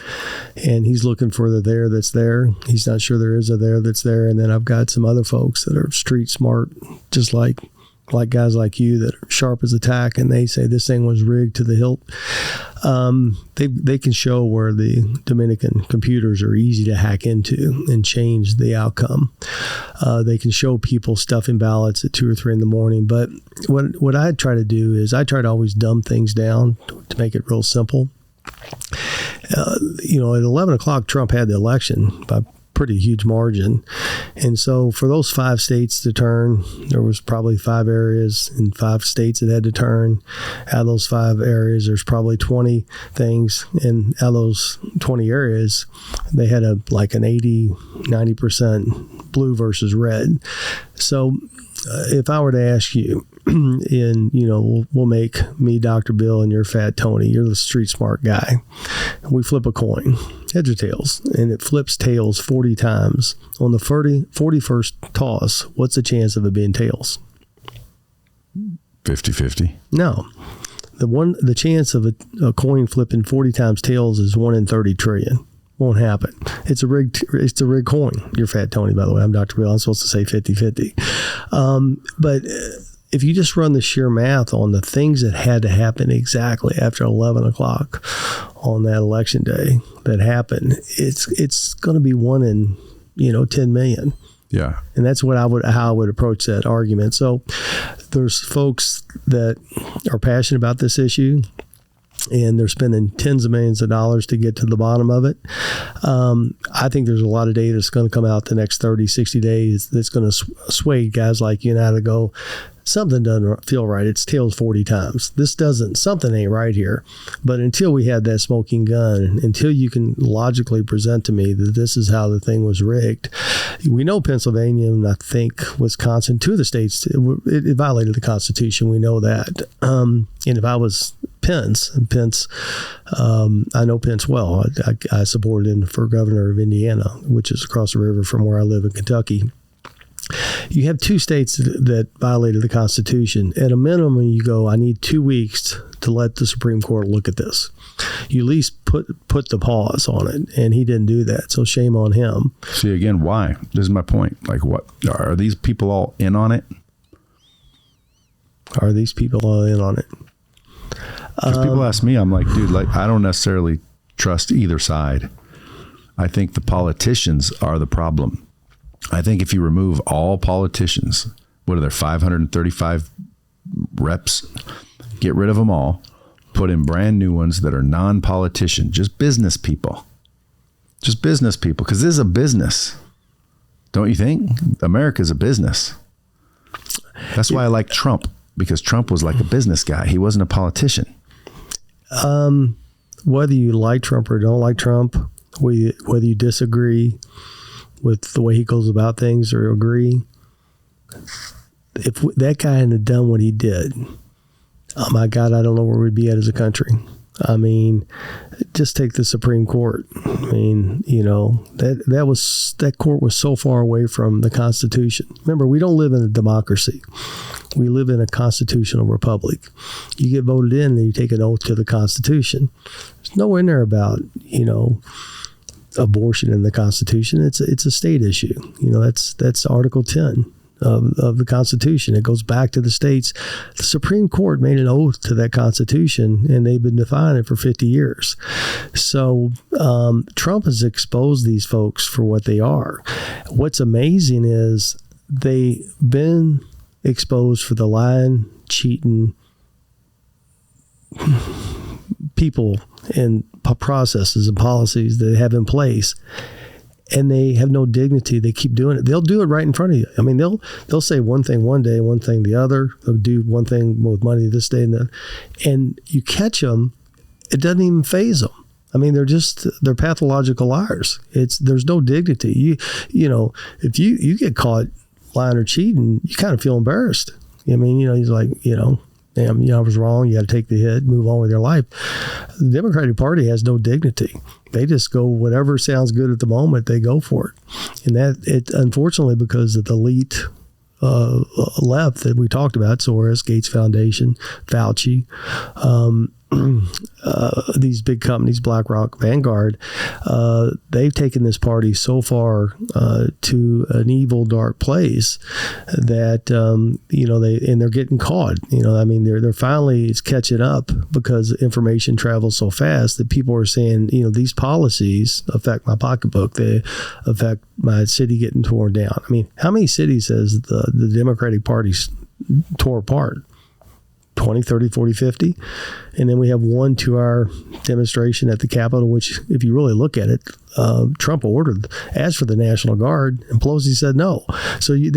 and he's looking for the there that's there. He's not sure there is a there that's there. And then I've got some other folks that are street smart, just like guys like you that are sharp as a tack, and they say this thing was rigged to the hilt. They can show where the Dominican computers are easy to hack into and change the outcome. They can show people stuffing ballots at 2 or 3 in the morning. But what I try to do is I try to always dumb things down to make it real simple. At 11 o'clock, Trump had the election by pretty huge margin. And so for those 5 states to turn, there was probably 5 areas in 5 states that had to turn. Out of those 5 areas, there's probably 20 things. And out of those 20 areas, they had an 80-90% blue versus red. So if I were to ask you, we'll make me Dr. Bill and you're Fat Tony. You're the street smart guy. We flip a coin, heads or tails, and it flips tails 40 times. On the 41st toss, what's the chance of it being tails?
50-50.
No. The chance of a coin flipping 40 times tails is 1 in 30 trillion. Won't happen. It's a rigged coin. You're Fat Tony, by the way. I'm Dr. Bill. I'm supposed to say 50-50. But if you just run the sheer math on the things that had to happen exactly after 11 o'clock on that election day that happened, it's going to be 1 in 10 million.
Yeah.
And that's how I would approach that argument. So there's folks that are passionate about this issue, and they're spending tens of millions of dollars to get to the bottom of it. I think there's a lot of data that's going to come out the next 30, 60 days that's going to sway guys like you and I to go, something doesn't feel right. It's tails 40 times. Something ain't right here. But until we had that smoking gun, until you can logically present to me that this is how the thing was rigged, we know Pennsylvania and I think Wisconsin, 2 of the states, it violated the Constitution. We know that. And if I was Pence, I know Pence well. I supported him for governor of Indiana, which is across the river from where I live in Kentucky. you have two states that violated the Constitution. At a minimum, you go, I need 2 weeks to let the Supreme Court look at this. You at least put the pause on it, and he didn't do that. So shame on him.
See, again, why? This is my point. Like, what are these people all in on it?
Are these people all in on it?
Because people ask me, I'm like, dude, like, I don't necessarily trust either side. I think the politicians are the problem. I think if you remove all politicians, what are there, 535 reps? Get rid of them all. Put in brand new ones that are non-politician, just business people. Just business people, because this is a business. Don't you think? America's a business. That's why I like Trump, because Trump was like a business guy. He wasn't a politician.
Whether you like Trump or don't like Trump, whether you disagree with the way he goes about things or agree, if that guy hadn't done what he did, oh my God, I don't know where we'd be at as a country. I mean, just take the Supreme Court. I mean, you know, that court was so far away from the Constitution. Remember, we don't live in a democracy. We live in a constitutional republic. You get voted in and you take an oath to the Constitution. There's nowhere in there about, you know, abortion in the Constitution. It's a state issue. You know, that's Article 10 of the Constitution. It goes back to the states. The Supreme Court made an oath to that Constitution, and they've been defining it for 50 years. So Trump has exposed these folks for what they are. What's amazing is they've been exposed for the lying, cheating people and processes and policies that they have in place. And they have no dignity. They keep doing it. They'll do it right in front of you. I mean, they'll say one thing one day, one thing the other. They'll do one thing with money this day and that. And you catch them, it doesn't even faze them. I mean, they're pathological liars. There's no dignity. You know, if you get caught lying or cheating, you kind of feel embarrassed. I mean, you know, he's like, you know, damn, you know, I was wrong. You got to take the hit, move on with your life. The Democratic Party has no dignity. They just go whatever sounds good at the moment, they go for it. And unfortunately, because of the elite left that we talked about, Soros, Gates Foundation, Fauci, these big companies, BlackRock, Vanguard, they've taken this party so far to an evil, dark place that you know they're getting caught. You know, I mean, they're finally it's catching up because information travels so fast that people are saying, you know, these policies affect my pocketbook. They affect my city getting torn down. I mean, how many cities has the Democratic Party tore apart? 20, 30, 40, 50. And then we have 1 2-hour demonstration at the Capitol, which if you really look at it, Trump asked for the National Guard, and Pelosi said no. So it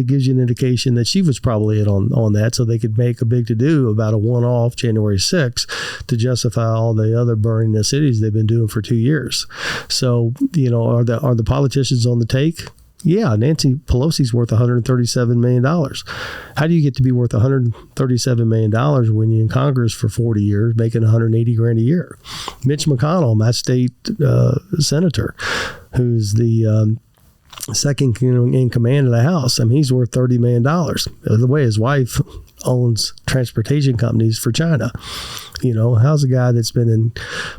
gives you an indication that she was probably in on that, so they could make a big to-do about a one-off January 6th to justify all the other burning the cities they've been doing for 2 years. So, you know, are the politicians on the take? Yeah, Nancy Pelosi's worth $137 million. How do you get to be worth $137 million when you're in Congress for 40 years, making $180,000 a year? Mitch McConnell, my state senator, who's the second in command of the House, I mean, he's worth $30 million. By the way, his wife owns transportation companies for China. You know, how's a guy that's been in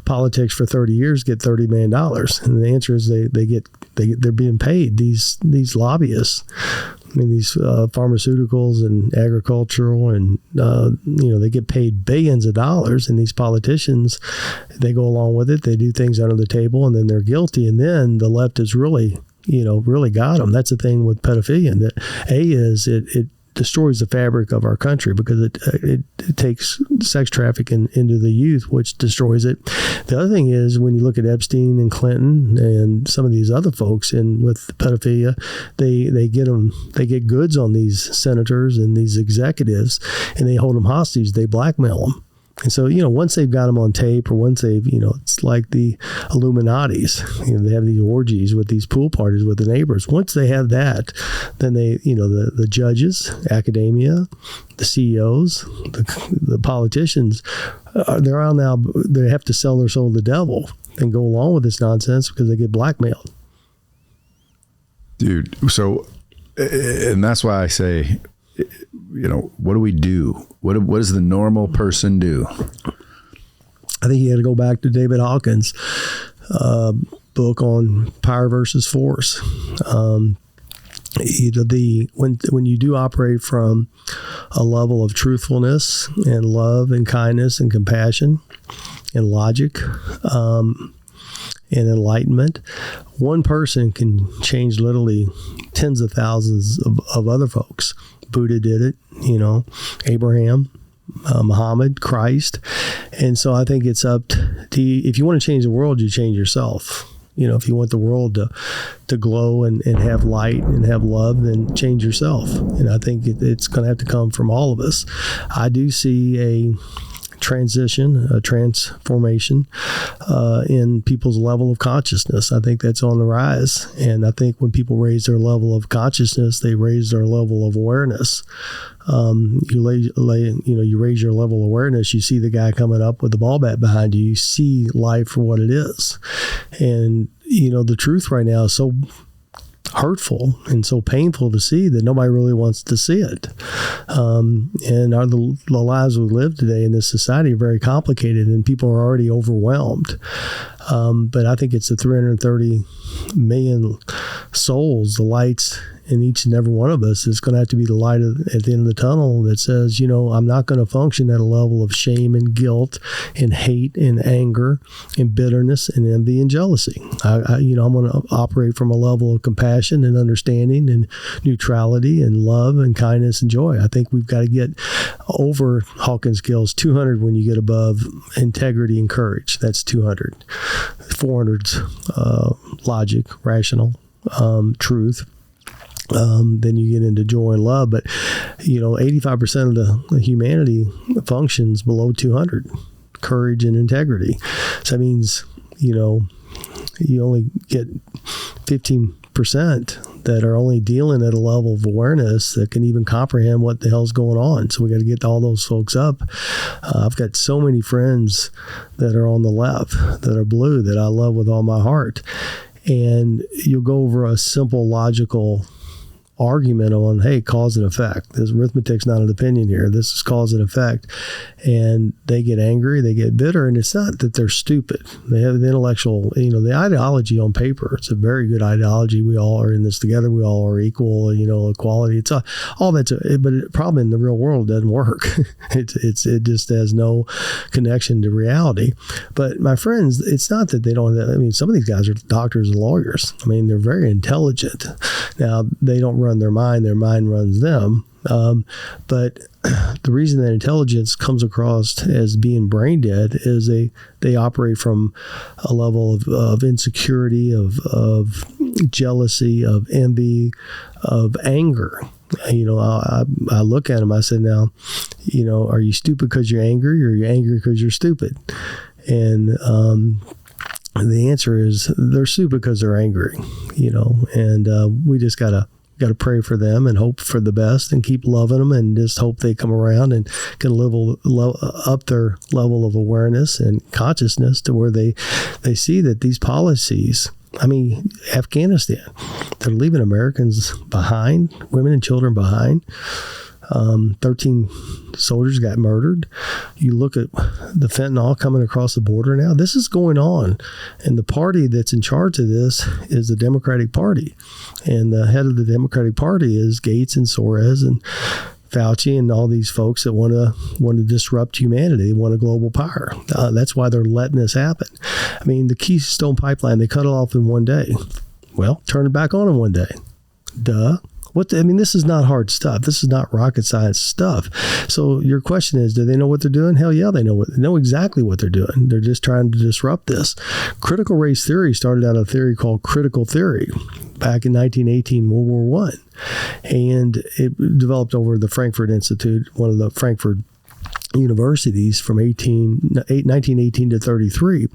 politics for 30 years get $30 million? And the answer is they're being paid. These lobbyists, I mean, these pharmaceuticals and agricultural, and you know, they get paid billions of dollars. And these politicians, they go along with it. They do things under the table, and then they're guilty. And then the left is really got them. That's the thing with pedophilia. And that it destroys the fabric of our country because it takes sex trafficking into the youth, which destroys it. The other thing is when you look at Epstein and Clinton and some of these other folks with pedophilia, they get goods on these senators and these executives, and they hold them hostage. They blackmail them. And so, you know, once they've got them on tape, or once they've, you know, it's like the Illuminatis, you know, they have these orgies with these pool parties with the neighbors. Once they have that, then they, you know, the judges, academia, the CEOs, the politicians, they're out now, they have to sell their soul to the devil and go along with this nonsense because they get blackmailed.
Dude, so and that's why I say, what do we do? What does the normal person do?
I think you had to go back to David Hawkins' book on power versus force. When you do operate from a level of truthfulness and love and kindness and compassion and logic and enlightenment, one person can change literally tens of thousands of other folks. Buddha did it, Abraham, Muhammad, Christ. And so I think it's up to you. If you want to change the world, you change yourself. If you want the world to glow and have light and have love, then change yourself. And I think it's going to have to come from all of us. I do see a transformation in people's level of consciousness. I think that's on the rise. And I think when people raise their level of consciousness, they raise their level of awareness. You raise your level of awareness, you see the guy coming up with the ball bat behind you, you see life for what it is. And, the truth right now is so hurtful and so painful to see that nobody really wants to see it. And the lives we live today in this society are very complicated, and people are already overwhelmed. But I think it's the 330 million souls, the lights in each and every one of us is going to have to be the light at the end of the tunnel that says, I'm not going to function at a level of shame and guilt and hate and anger and bitterness and envy and jealousy. I'm going to operate from a level of compassion and understanding and neutrality and love and kindness and joy. I think we've got to get over Hawkins scales 200 when you get above integrity and courage. That's 200. 400's logic, rational, truth. Then you get into joy and love. But, 85% of the humanity functions below 200, courage and integrity. So that means, you only get 15% that are only dealing at a level of awareness that can even comprehend what the hell's going on. So we got to get all those folks up. I've got so many friends that are on the left, that are blue, that I love with all my heart. And you'll go over a simple logical argument on, hey, cause and effect. This arithmetic's not an opinion here. This is cause and effect. And they get angry, they get bitter, and it's not that they're stupid. They have the intellectual, the ideology on paper. It's a very good ideology. We all are in this together. We all are equal, equality. It's all that's, but the problem in the real world doesn't work. It just has no connection to reality. But my friends, it's not that they don't, some of these guys are doctors and lawyers. They're very intelligent. Now, they don't run their mind runs them. But the reason that intelligence comes across as being brain dead is they operate from a level of insecurity, of jealousy, of envy, of anger. I look at them, I said, now, are you stupid because you're angry, or are you angry because you're stupid? And the answer is they're stupid because they're angry, and we just got to pray for them and hope for the best and keep loving them and just hope they come around and can level up their level of awareness and consciousness to where they see that these policies, Afghanistan, they're leaving Americans behind, women and children behind. 13 soldiers got murdered. You look at the fentanyl coming across the border now. This is going on. And the party that's in charge of this is the Democratic Party. And the head of the Democratic Party is Gates and Soros and Fauci and all these folks that want to disrupt humanity. They want a global power. That's why they're letting this happen. The Keystone Pipeline, they cut it off in one day. Well, turn it back on in one day. Duh. This is not hard stuff. This is not rocket science stuff. So your question is, do they know what they're doing? Hell yeah, they know exactly what they're doing. They're just trying to disrupt this. Critical race theory started out a theory called critical theory back in 1918, World War I. And it developed over the Frankfurt Institute, one of the Frankfurt universities from 1918 to 33.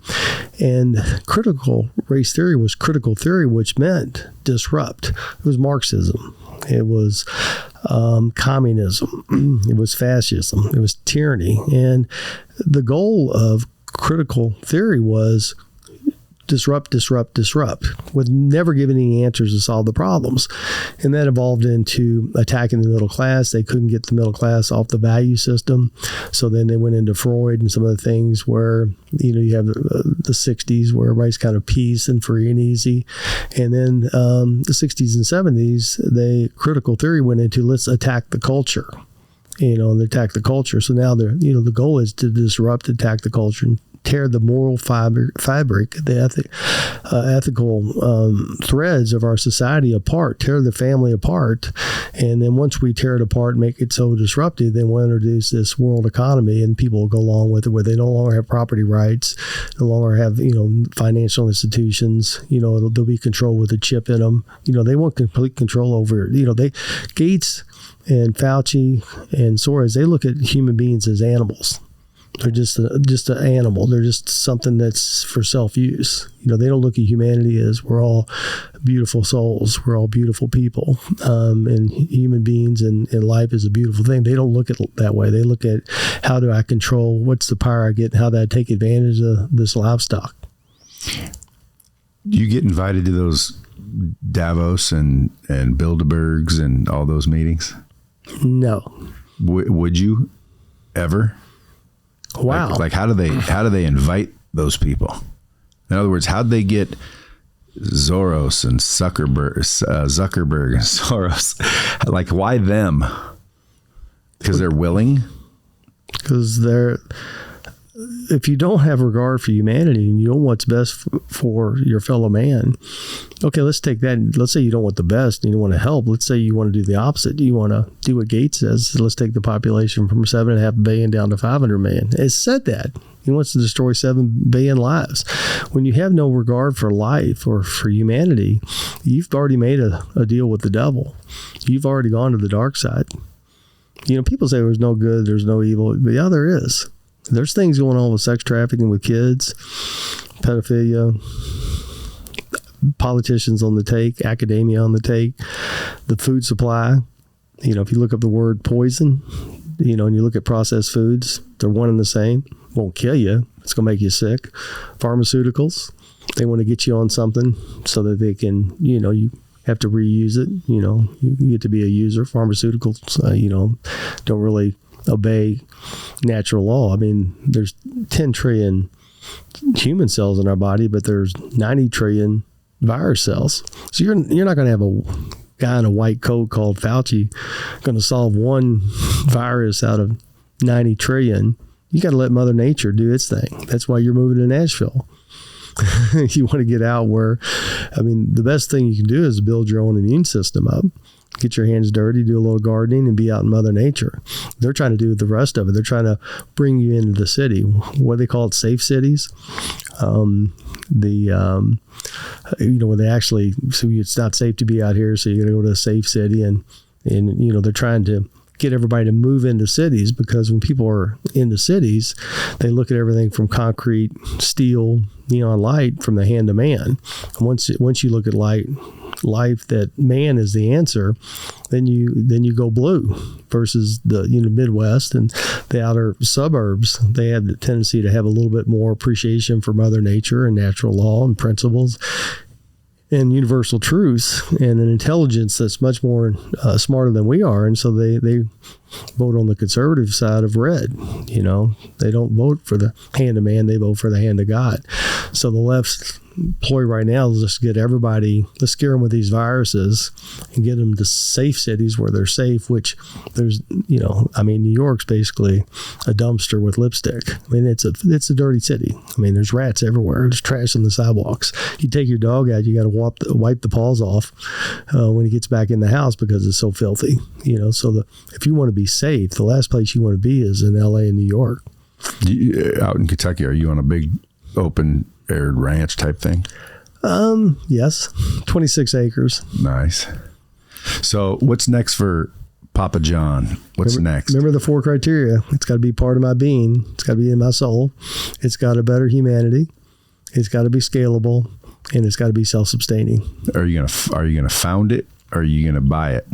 And critical race theory was critical theory, which meant disrupt. It was Marxism. It was communism. It was fascism. It was tyranny. And the goal of critical theory was disrupt, with never giving any answers to solve the problems. And that evolved into attacking the middle class. They couldn't get the middle class off the value system. So then they went into Freud and some of the things where, you have the 60s where everybody's kind of peace and free and easy. And then the 60s and 70s, critical theory went into let's attack the culture. And attack the culture. So now the goal is to disrupt, attack the culture, and tear the moral fabric, the ethical threads of our society apart, tear the family apart. And then once we tear it apart and make it so disruptive, then we'll introduce this world economy and people will go along with it where they no longer have property rights, no longer have, financial institutions, there'll be control with a chip in them. They want complete control over, Gates and Fauci and Soros, they look at human beings as animals. They're just an animal. They're just something that's for self-use. They don't look at humanity as we're all beautiful souls. We're all beautiful people. And human beings and life is a beautiful thing. They don't look at it that way. They look at how do I control, what's the power I get, and how do I take advantage of this livestock.
Do you get invited to those Davos and Bilderbergs and all those meetings?
No.
Would you ever?
Wow.
Like how do they invite those people? In other words, how'd they get Soros and Zuckerberg and Soros? Like why them? Because they're willing?
Because if you don't have regard for humanity and you don't want what's best for your fellow man, okay, let's take that. Let's say you don't want the best and you want to help. Let's say you want to do the opposite. You want to do what Gates says. Let's take the population from 7.5 billion down to 500 million. It's said that. He wants to destroy 7 billion lives. When you have no regard for life or for humanity, you've already made a deal with the devil. You've already gone to the dark side. People say there's no good, there's no evil, but yeah, there is. There's things going on with sex trafficking with kids, pedophilia, politicians on the take, academia on the take, the food supply. If you look up the word poison, and you look at processed foods, they're one and the same. Won't kill you. It's going to make you sick. Pharmaceuticals, they want to get you on something so that they can, you have to reuse it. You get to be a user. Pharmaceuticals, don't really obey natural law. I mean, there's 10 trillion human cells in our body, but there's 90 trillion virus cells. So you're not going to have a guy in a white coat called Fauci going to solve one virus out of 90 trillion. You got to let Mother Nature do its thing. That's why you're moving to Nashville. You want to get out where, the best thing you can do is build your own immune system up. Get your hands dirty, do a little gardening, and be out in Mother Nature. They're trying to do the rest of it. They're trying to bring you into the city. What do they call it? Safe cities. Where they actually, so it's not safe to be out here, so you're going to go to a safe city, and they're trying to get everybody to move into cities, because when people are in the cities, they look at everything from concrete, steel, neon light, from the hand to man. And once you look at life that man is the answer, then you go blue. Versus the Midwest and the outer suburbs, they have the tendency to have a little bit more appreciation for Mother Nature and natural law and principles and universal truths and an intelligence that's much more smarter than we are. And so they vote on the conservative side of red. They don't vote for the hand of man, they vote for the hand of God. So the left's ploy right now is just get everybody, let's scare them with these viruses and get them to safe cities where they're safe, which there's, New York's basically a dumpster with lipstick. It's a dirty city. There's rats everywhere. There's trash on the sidewalks. You take your dog out, you got to wipe the paws off when he gets back in the house because it's so filthy. So if you want to be safe, the last place you want to be is in LA and New York.
Out in Kentucky, are you on a big open aired ranch type thing?
Yes. 26 acres.
Nice. So what's next for Papa John? What's next?
Remember the 4 criteria. It's got to be part of my being. It's got to be in my soul. It's got a better humanity. It's got to be scalable, and it's got to be self-sustaining.
Are you gonna found it, or are you gonna buy it?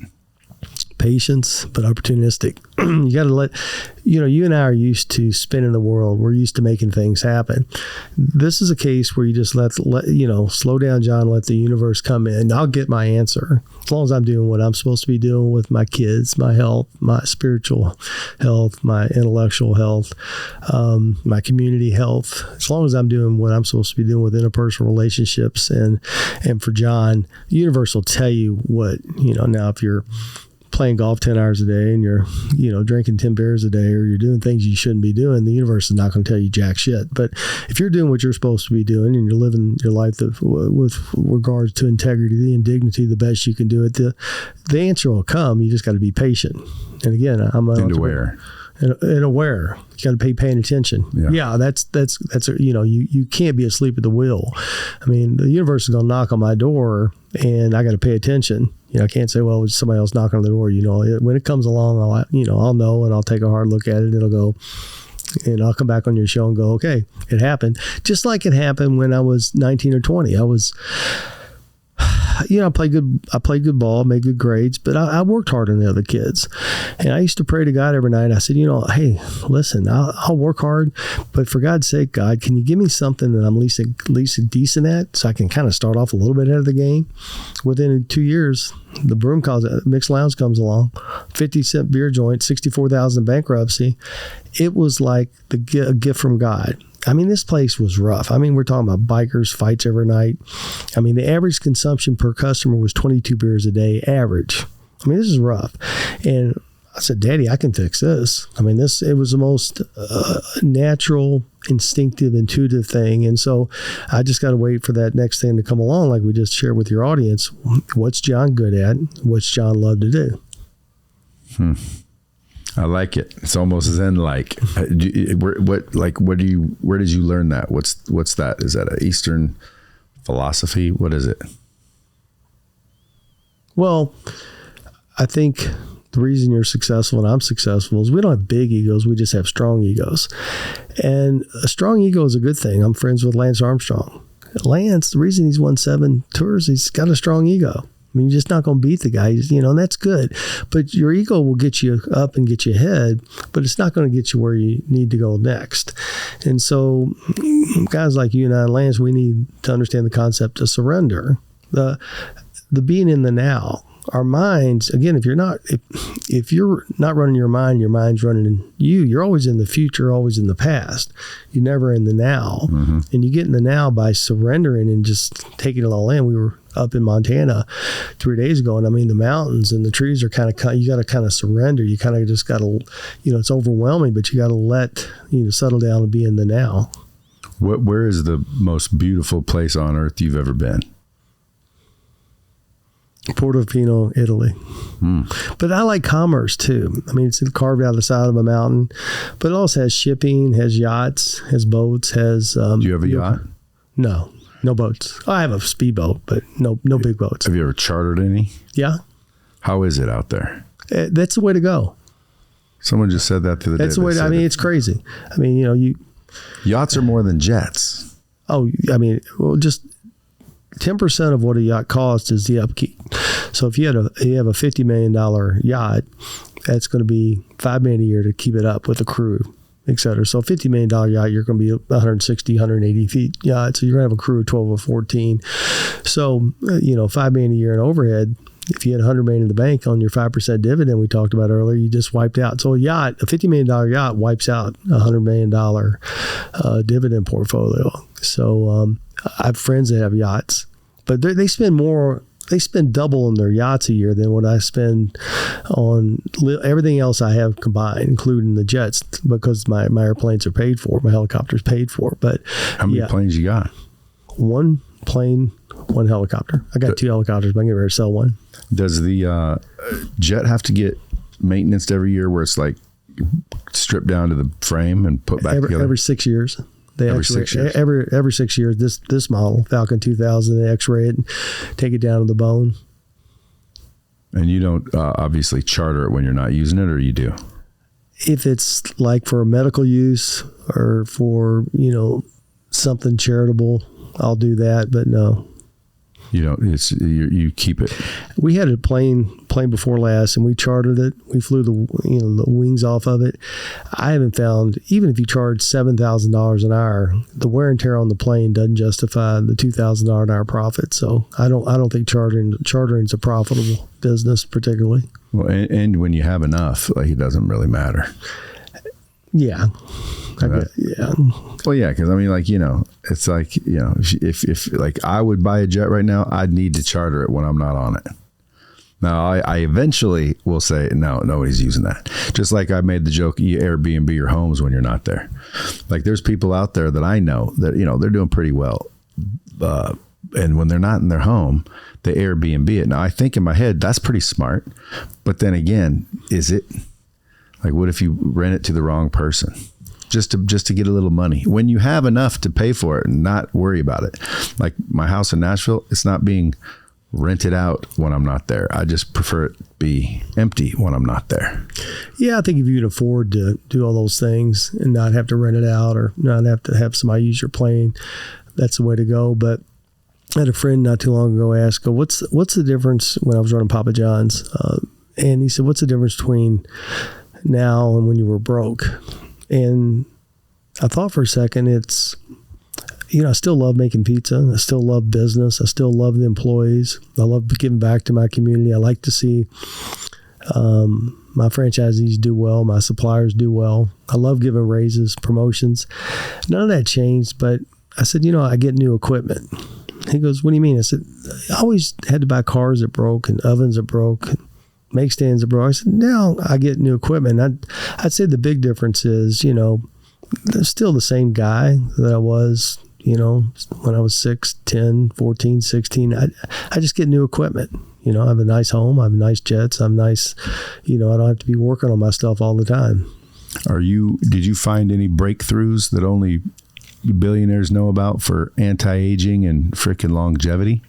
patience, but opportunistic. You got to let, you and I are used to spinning the world. We're used to making things happen. This is a case where you just let slow down, John, let the universe come in. I'll get my answer. As long as I'm doing what I'm supposed to be doing with my kids, my health, my spiritual health, my intellectual health, my community health. As long as I'm doing what I'm supposed to be doing with interpersonal relationships. And for John, the universe will tell you what, now if you're playing golf 10 hours a day and you're, drinking 10 beers a day, or you're doing things you shouldn't be doing, the universe is not going to tell you jack shit. But if you're doing what you're supposed to be doing and you're living your life with regards to integrity and dignity the best you can do it, the answer will come. You just got to be patient. And again, I'm
aware.
And aware. You got to be paying attention. Yeah, that's you can't be asleep at the wheel. I mean, the universe is going to knock on my door, and I got to pay attention. I can't say, well, it's somebody else knocking on the door. When it comes along, I'll know, and I'll take a hard look at it. And it'll go, and I'll come back on your show and go, okay, it happened. Just like it happened when I was 19 or 20. I played good ball, made good grades, but I worked harder than the other kids. And I used to pray to God every night. I said, hey, listen, I'll work hard, but for God's sake, God, can you give me something that I'm at least decent at, so I can kind of start off a little bit ahead of the game? Within 2 years, the broom mixed lounge comes along, 50-cent beer joint, 64,000 bankruptcy. It was like a gift from God. I mean, this place was rough. I mean, we're talking about bikers, fights every night. I mean, the average consumption per customer was 22 beers a day average. I mean, this is rough. And I said, Daddy, I can fix this. I mean, it was the most natural, instinctive, intuitive thing. And so I just got to wait for that next thing to come along, like we just shared with your audience. What's John good at? What's John love to do?
I like it. It's almost Zen-like. Where did you learn that? What's that? Is that an Eastern philosophy? What is it?
Well, I think the reason you're successful and I'm successful is we don't have big egos. We just have strong egos. And a strong ego is a good thing. I'm friends with Lance Armstrong. Lance, the reason he's won 7 tours, he's got a strong ego. I mean, you're just not going to beat the guy, and that's good. But your ego will get you up and get you ahead, but it's not going to get you where you need to go next. And so guys like you and I, Lance, we need to understand the concept of surrender, the being in the now. Our minds, again, if you're not running your mind, your mind's running in you. You're always in the future, always in the past. You're never in the now. Mm-hmm. And you get in the now by surrendering and just taking it all in. We were up in Montana 3 days ago, and I mean, the mountains and the trees are you got to kind of surrender. You kind of just got to, it's overwhelming, but you got to let, settle down and be in the now.
Where is the most beautiful place on earth you've ever been?
Portofino, Italy. But I like commerce too. I mean, it's carved out of the side of a mountain, but it also has shipping, has yachts, has boats, has...
Do you have a yacht?
No boats. I have a speedboat, but no big boats.
Have you ever chartered any?
Yeah.
How is it out there?
That's the way to go.
Someone just said that the other day.
That's the way. It's crazy. I mean,
yachts are more than jets.
Oh, I mean, well, just 10% of what a yacht costs is the upkeep. So if you have a $50 million yacht, that's going to be $5 million a year to keep it up with a crew, et cetera. So a $50 million yacht, you're going to be 160, 180 feet yacht. So you're going to have a crew of 12 or 14. So, $5 million a year in overhead. If you had $100 million in the bank on your 5% dividend we talked about earlier, you just wiped out. So a $50 million yacht wipes out a $100 million dividend portfolio. So I have friends that have yachts, but they spend double on their yachts a year than what I spend on everything else I have combined, including the jets, because my airplanes are paid for, my helicopter's paid for. But
how many planes you got?
One plane, one helicopter. I got 2 helicopters, but I'm getting ready to sell one.
Does the jet have to get maintenance every year, where it's like stripped down to the frame and put back together?
Every 6 years. Every 6 years. Every 6 years. This model, Falcon 2000, they X-ray it and take it down to the bone.
And you don't obviously charter it when you're not using it, or you do?
If it's like for medical use or for something charitable, I'll do that. But no.
You don't. You keep it.
We had a plane plane before last, and we chartered it. We flew the wings off of it. I haven't found, even if you charge $7,000 an hour, the wear and tear on the plane doesn't justify the $2,000 an hour profit. So I don't think chartering's a profitable business particularly.
Well, and when you have enough, like, it doesn't really matter.
Yeah. Yeah.
Well, yeah, because I mean, like, it's like, if like I would buy a jet right now, I'd need to charter it when I'm not on it. Now, I eventually will say, no, nobody's using that. Just like I made the joke, you Airbnb your homes when you're not there. Like, there's people out there that I know that, they're doing pretty well. And when they're not in their home, they Airbnb it. Now, I think in my head, that's pretty smart. But then again, is it? Like, what if you rent it to the wrong person? Just to get a little money when you have enough to pay for it and not worry about it. Like my house in Nashville, it's not being rented out when I'm not there. I just prefer it be empty when I'm not there.
Yeah, I think if you can afford to do all those things and not have to rent it out or not have to have somebody use your plane, that's the way to go. But I had a friend not too long ago ask, what's the difference when I was running Papa John's? And he said, what's the difference between now and when you were broke? And I thought for a second, it's, I still love making pizza. I still love business. I still love the employees. I love giving back to my community. I like to see my franchisees do well, my suppliers do well. I love giving raises, promotions. None of that changed, but I said, I get new equipment. He goes, what do you mean? I said, I always had to buy cars that broke and ovens that broke and make stands that broke. I said, now I get new equipment. I'd say the big difference is, there's still the same guy that I was, when I was 6, 10, 14, 16. I just get new equipment. I have a nice home. I have nice jets. I'm nice. I don't have to be working on my stuff all the time.
Did you find any breakthroughs that only billionaires know about for anti-aging and freaking longevity?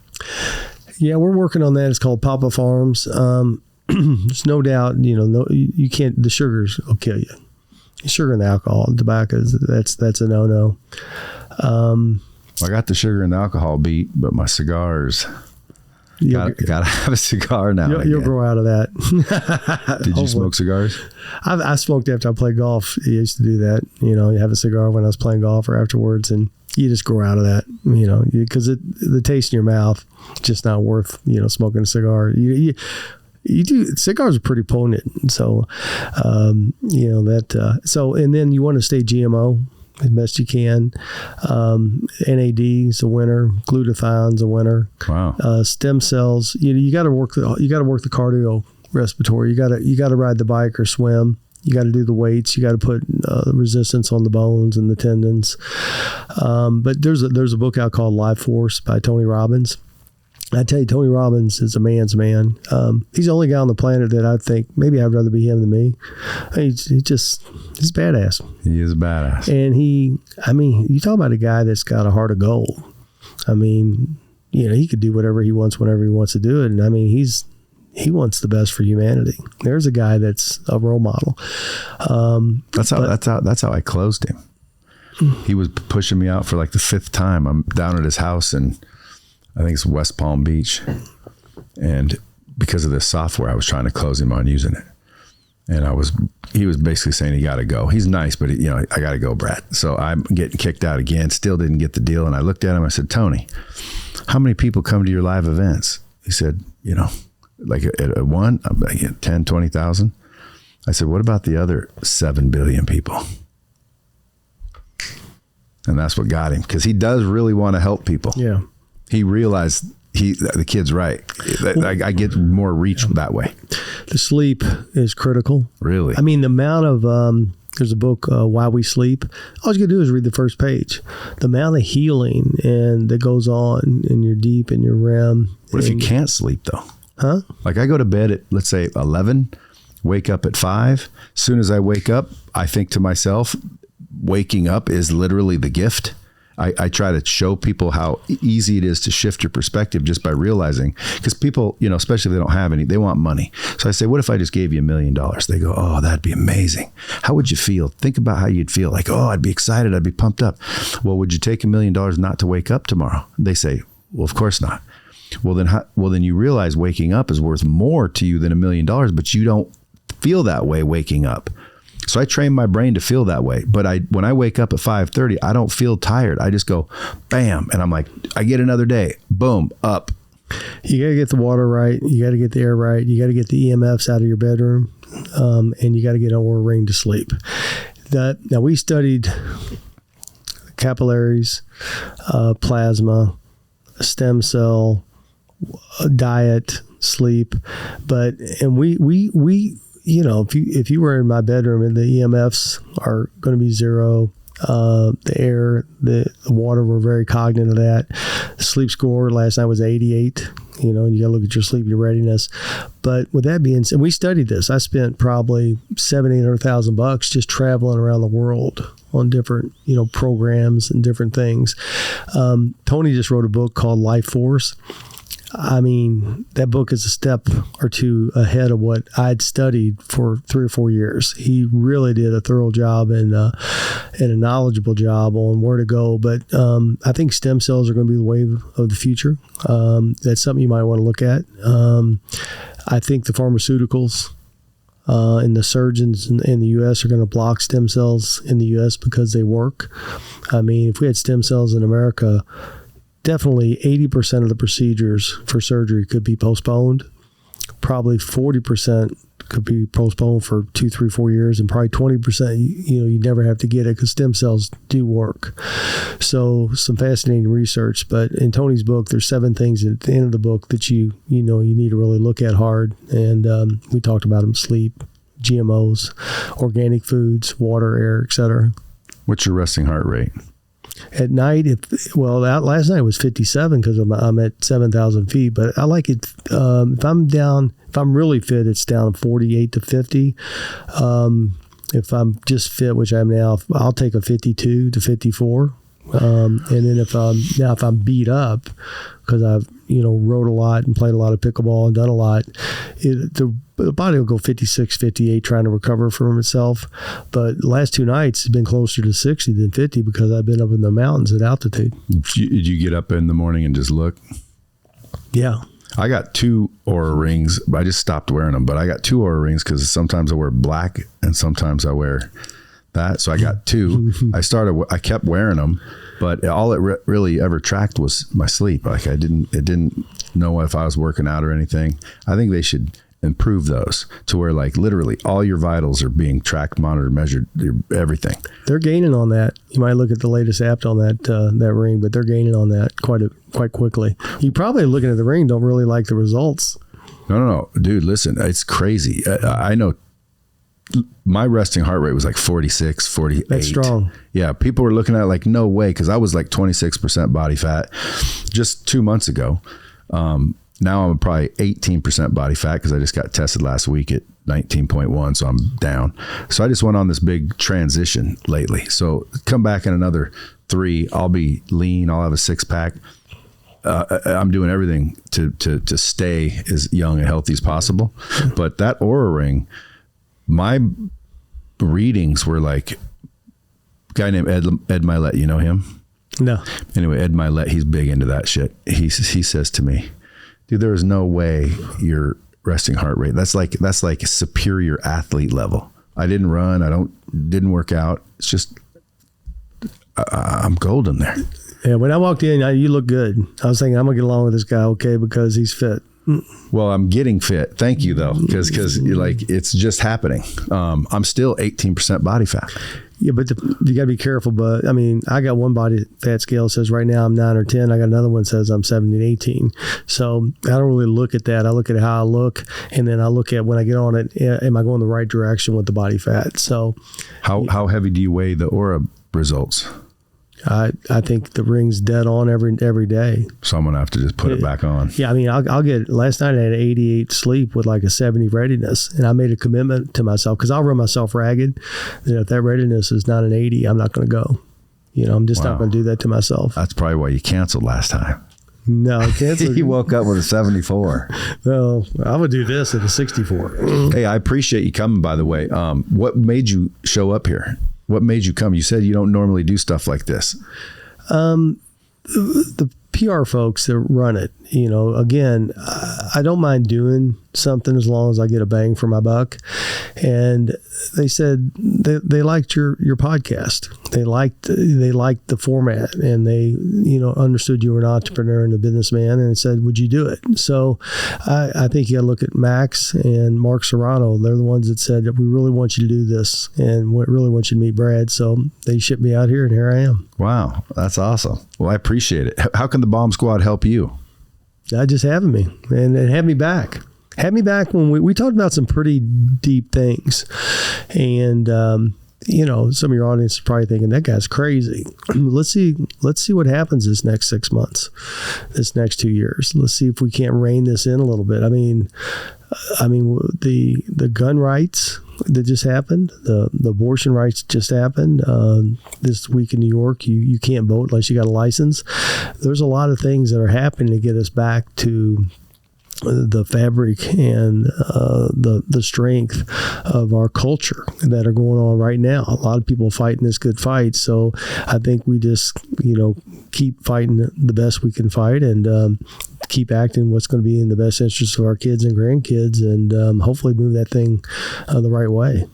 Yeah, we're working on that. It's called Papa Farms. There's no doubt, you can't, the sugars will kill you. Sugar and alcohol, tobacco, that's a no-no.
I got the sugar and the alcohol beat, but my cigars, gotta have a cigar now.
You'll grow out of that.
Did you smoke cigars?
I smoked after I played golf. I used to do that. You have a cigar when I was playing golf or afterwards, and you just grow out of that, because the taste in your mouth, just not worth, smoking a cigar. You do, cigars are pretty potent. So, and then you want to stay GMO as best you can. NAD is a winner. Glutathione's a winner.
Wow.
Stem cells, you got to work the cardio respiratory. You got to ride the bike or swim. You got to do the weights. You got to put resistance on the bones and the tendons. But there's a book out called Life Force by Tony Robbins. I tell you, Tony Robbins is a man's man. He's the only guy on the planet that I think maybe I'd rather be him than me. He's badass.
He is badass.
And you talk about a guy that's got a heart of gold. He could do whatever he wants whenever he wants to do it. And he wants the best for humanity. There's a guy that's a role model.
That's how I closed him. He was pushing me out for like the 5th time. I'm down at his house and I think it's West Palm Beach. And because of this software, I was trying to close him on using it. And he was basically saying, he got to go. He's nice, but I got to go, Brad. So I'm getting kicked out again, still didn't get the deal. And I looked at him, I said, Tony, how many people come to your live events? He said, like at one, I get 10, 20,000. I said, what about the other 7 billion people? And that's what got him, because he does really want to help people.
Yeah.
He realized the kid's right. I get more reach that way.
The sleep is critical.
Really?
The amount of, there's a book, Why We Sleep. All you got to do is read the first page. The amount of healing that goes on in your deep and your REM.
What if you can't sleep though?
Huh?
Like I go to bed at, let's say 11, wake up at 5. As soon as I wake up, I think to myself, waking up is literally the gift. I try to show people how easy it is to shift your perspective just by realizing, because people, especially if they don't have any, they want money. So I say, what if I just gave you $1 million? They go, oh, that'd be amazing. How would you feel? Think about how you'd feel. Like, oh, I'd be excited. I'd be pumped up. Well, would you take $1 million not to wake up tomorrow? They say, well, of course not. Well, then you realize waking up is worth more to you than $1 million, but you don't feel that way waking up. So I train my brain to feel that way. But when I wake up at 5:30, I don't feel tired. I just go, bam. And I'm like, I get another day. Boom, up.
You got to get the water right. You got to get the air right. You got to get the EMFs out of your bedroom. And you got to get an Oura ring to sleep. Now we studied capillaries, plasma, stem cell, diet, sleep. And we you know, if you were in my bedroom and the EMFs are going to be 0, the air, the water, were very cognizant of that. The sleep score last night was 88. You know, and you got to look at your sleep, your readiness. But with that being said, we studied this. I spent probably $700,000-800,000 just traveling around the world on different, you know, programs and different things. Tony just wrote a book called Life Force. I mean, that book is a step or two ahead of what I'd studied for 3 or 4 years. He really did a thorough job and a knowledgeable job on where to go. But I think stem cells are going to be the wave of the future. That's something you might want to look at. I think the pharmaceuticals and the surgeons in the U.S. are going to block stem cells in the U.S. because they work. I mean, if we had stem cells in America, definitely 80% of the procedures for surgery could be postponed. Probably 40% could be postponed for 2, 3, 4 years, and probably 20%, you know, you never have to get it because stem cells do work. So some fascinating research. But in Tony's book, there's 7 things at the end of the book that you need to really look at hard. And we talked about them: sleep, GMOs, organic foods, water, air, etc.
What's your resting heart rate?
At night, last night was 57 because I'm at 7,000 feet. But I like it if I'm really fit, it's down 48 to 50. If I'm just fit, which I am now, I'll take a 52 to 54. And then if I'm beat up because I've rode a lot and played a lot of pickleball and done a lot, the body will go 56, 58 trying to recover from itself. But the last 2 nights has been closer to 60 than 50 because I've been up in the mountains at altitude.
Did you get up in the morning and just look?
Yeah.
I got 2 Oura rings. I just stopped wearing them, but I got 2 Oura rings because sometimes I wear black and sometimes I wear that. So I got 2. I kept wearing them, but all it really ever tracked was my sleep. Like it didn't know if I was working out or anything. I think they should improve those to where like literally all your vitals are being tracked, monitored, measured, everything. They're
gaining on that. You might look at the latest app on that ring, but they're gaining on that quite quickly. You probably looking at the ring don't really like the results.
No, dude, listen, it's crazy. I know my resting heart rate was like 46, 48.
That's strong.
Yeah. People were looking at it like, no way. Cause I was like 26% body fat just 2 months ago. Now I'm probably 18% body fat because I just got tested last week at 19.1. So I'm down. So I just went on this big transition lately. So come back in another 3, I'll be lean. I'll have a 6-pack. I'm doing everything to stay as young and healthy as possible. But that Oura ring, my readings were like a guy named Ed Milet. You know him?
No.
Anyway, Ed Milet, he's big into that shit. He says to me, dude, there is no way your resting heart rate. That's like a superior athlete level. I didn't run. Didn't work out. It's just, I'm golden there.
Yeah. When I walked in, you look good. I was thinking I'm gonna get along with this guy. Okay. Because he's fit.
Well, I'm getting fit. Thank you though. Cause like it's just happening. I'm still 18% body fat.
Yeah, but you got to be careful. But I mean, I got one body fat scale that says right now I'm 9 or 10. I got another one that says I'm 17, 18. So I don't really look at that. I look at how I look, and then I look at when I get on it, am I going the right direction with the body fat? So
how heavy do you weigh the Oura results?
I think the ring's dead on every day.
So I'm gonna have to just put it back on.
Yeah, I mean, I'll get. Last night I had 88 sleep with like a 70 readiness, and I made a commitment to myself because I'll run myself ragged. That if that readiness is not an 80, I'm not going to go. I'm just not going to do that to myself.
That's probably why you canceled last time.
No, I canceled.
You woke up with a 74.
Well, I would do this at a 64.
Hey, I appreciate you coming. By the way, what made you show up here? What made you come? You said you don't normally do stuff like this.
The PR folks that run it. You know, again, I don't mind doing something as long as I get a bang for my buck. And they said they liked your podcast. They liked the format, and they, you know, understood you were an entrepreneur and a businessman, and said, would you do it? So I think you got to look at Max and Mark Serrano. They're the ones that said that we really want you to do this, and we really want you to meet Brad. So they shipped me out here, and here I am.
Wow, that's awesome. Well, I appreciate it. How can the Bomb Squad help you?
Just having me and have me back. Had me back when we talked about some pretty deep things. And, you know, some of your audience is probably thinking that guy's crazy. Let's see what happens this next 6 months, this next 2 years. Let's see if we can't rein this in a little bit. I mean, the gun rights that just happened, the abortion rights just happened this week in New York. You can't vote unless you got a license. There's a lot of things that are happening to get us back to the fabric and the strength of our culture that are going on right now. A lot of people fighting this good fight. So I think we just, you know, keep fighting the best we can fight, and keep acting what's going to be in the best interest of our kids and grandkids, and hopefully move that thing the right way.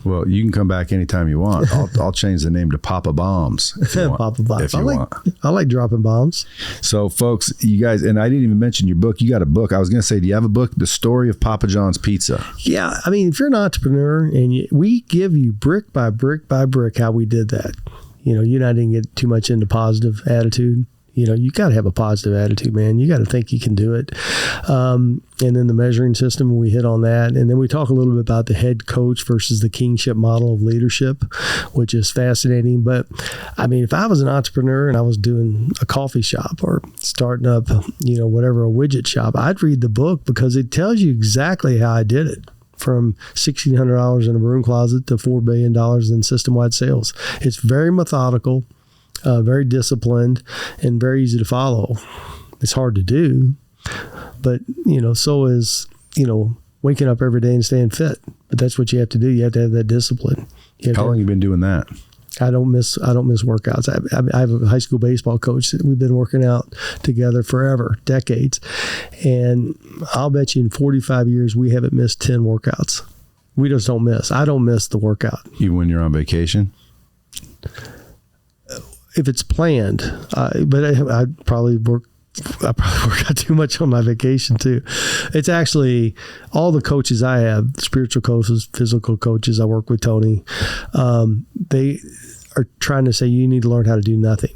Well, you can come back anytime you want. I'll change the name to Papa Bombs. If you want,
Papa Bombs.
If you want.
I like dropping bombs.
So, folks, you guys, and I didn't even mention your book. You got a book. I was going to say, do you have a book, The Story of Papa John's Pizza?
Yeah. I mean, if you're an entrepreneur, and we give you brick by brick by brick how we did that. You know, you and I didn't get too much into positive attitude. You know, you got to have a positive attitude, man. You got to think you can do it. And then the measuring system, we hit on that. And then we talk a little bit about the head coach versus the kingship model of leadership, which is fascinating. But I mean, if I was an entrepreneur and I was doing a coffee shop or starting up, you know, whatever, a widget shop, I'd read the book, because it tells you exactly how I did it. From $1,600 in a broom closet to $4 billion in system-wide sales. It's very methodical, very disciplined, and very easy to follow. It's hard to do, but, you know, so is, you know, waking up every day and staying fit. But that's what you have to do. You have to have that discipline.
How long have you been doing that?
I don't miss workouts. I have a high school baseball coach that we've been working out together forever, decades. And I'll bet you in 45 years, we haven't missed 10 workouts. We just don't miss. I don't miss the workout.
Even when you're on vacation?
If it's planned, but I probably work out too much on my vacation too. It's actually all the coaches I have, spiritual coaches, physical coaches. I work with Tony. They are trying to say you need to learn how to do nothing.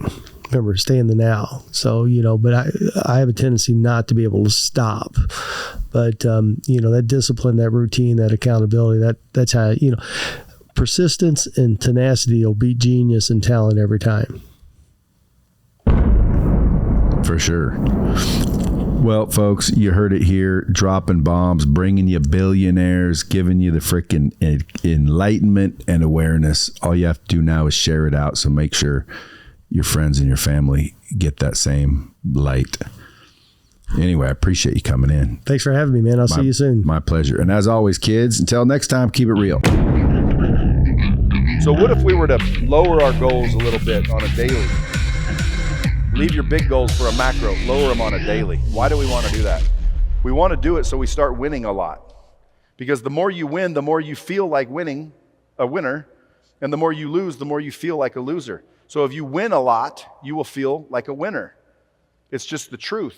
Remember, stay in the now. So, you know, but I have a tendency not to be able to stop. But, you know, that discipline, that routine, that accountability, that's how, you know, persistence and tenacity will beat genius and talent every time.
For sure. Well, folks, you heard it here. Dropping bombs, bringing you billionaires, giving you the freaking enlightenment and awareness. All you have to do now is share it out. So make sure your friends and your family get that same light. Anyway, I appreciate you coming in.
Thanks for having me, man. I'll see you soon.
My pleasure. And as always, kids, until next time, keep it real.
So what if we were to lower our goals a little bit on a daily? Leave your big goals for a macro, lower them on a daily. Why do we want to do that? We want to do it so we start winning a lot. Because the more you win, the more you feel like winning, a winner, and the more you lose, the more you feel like a loser. So if you win a lot, you will feel like a winner. It's just the truth.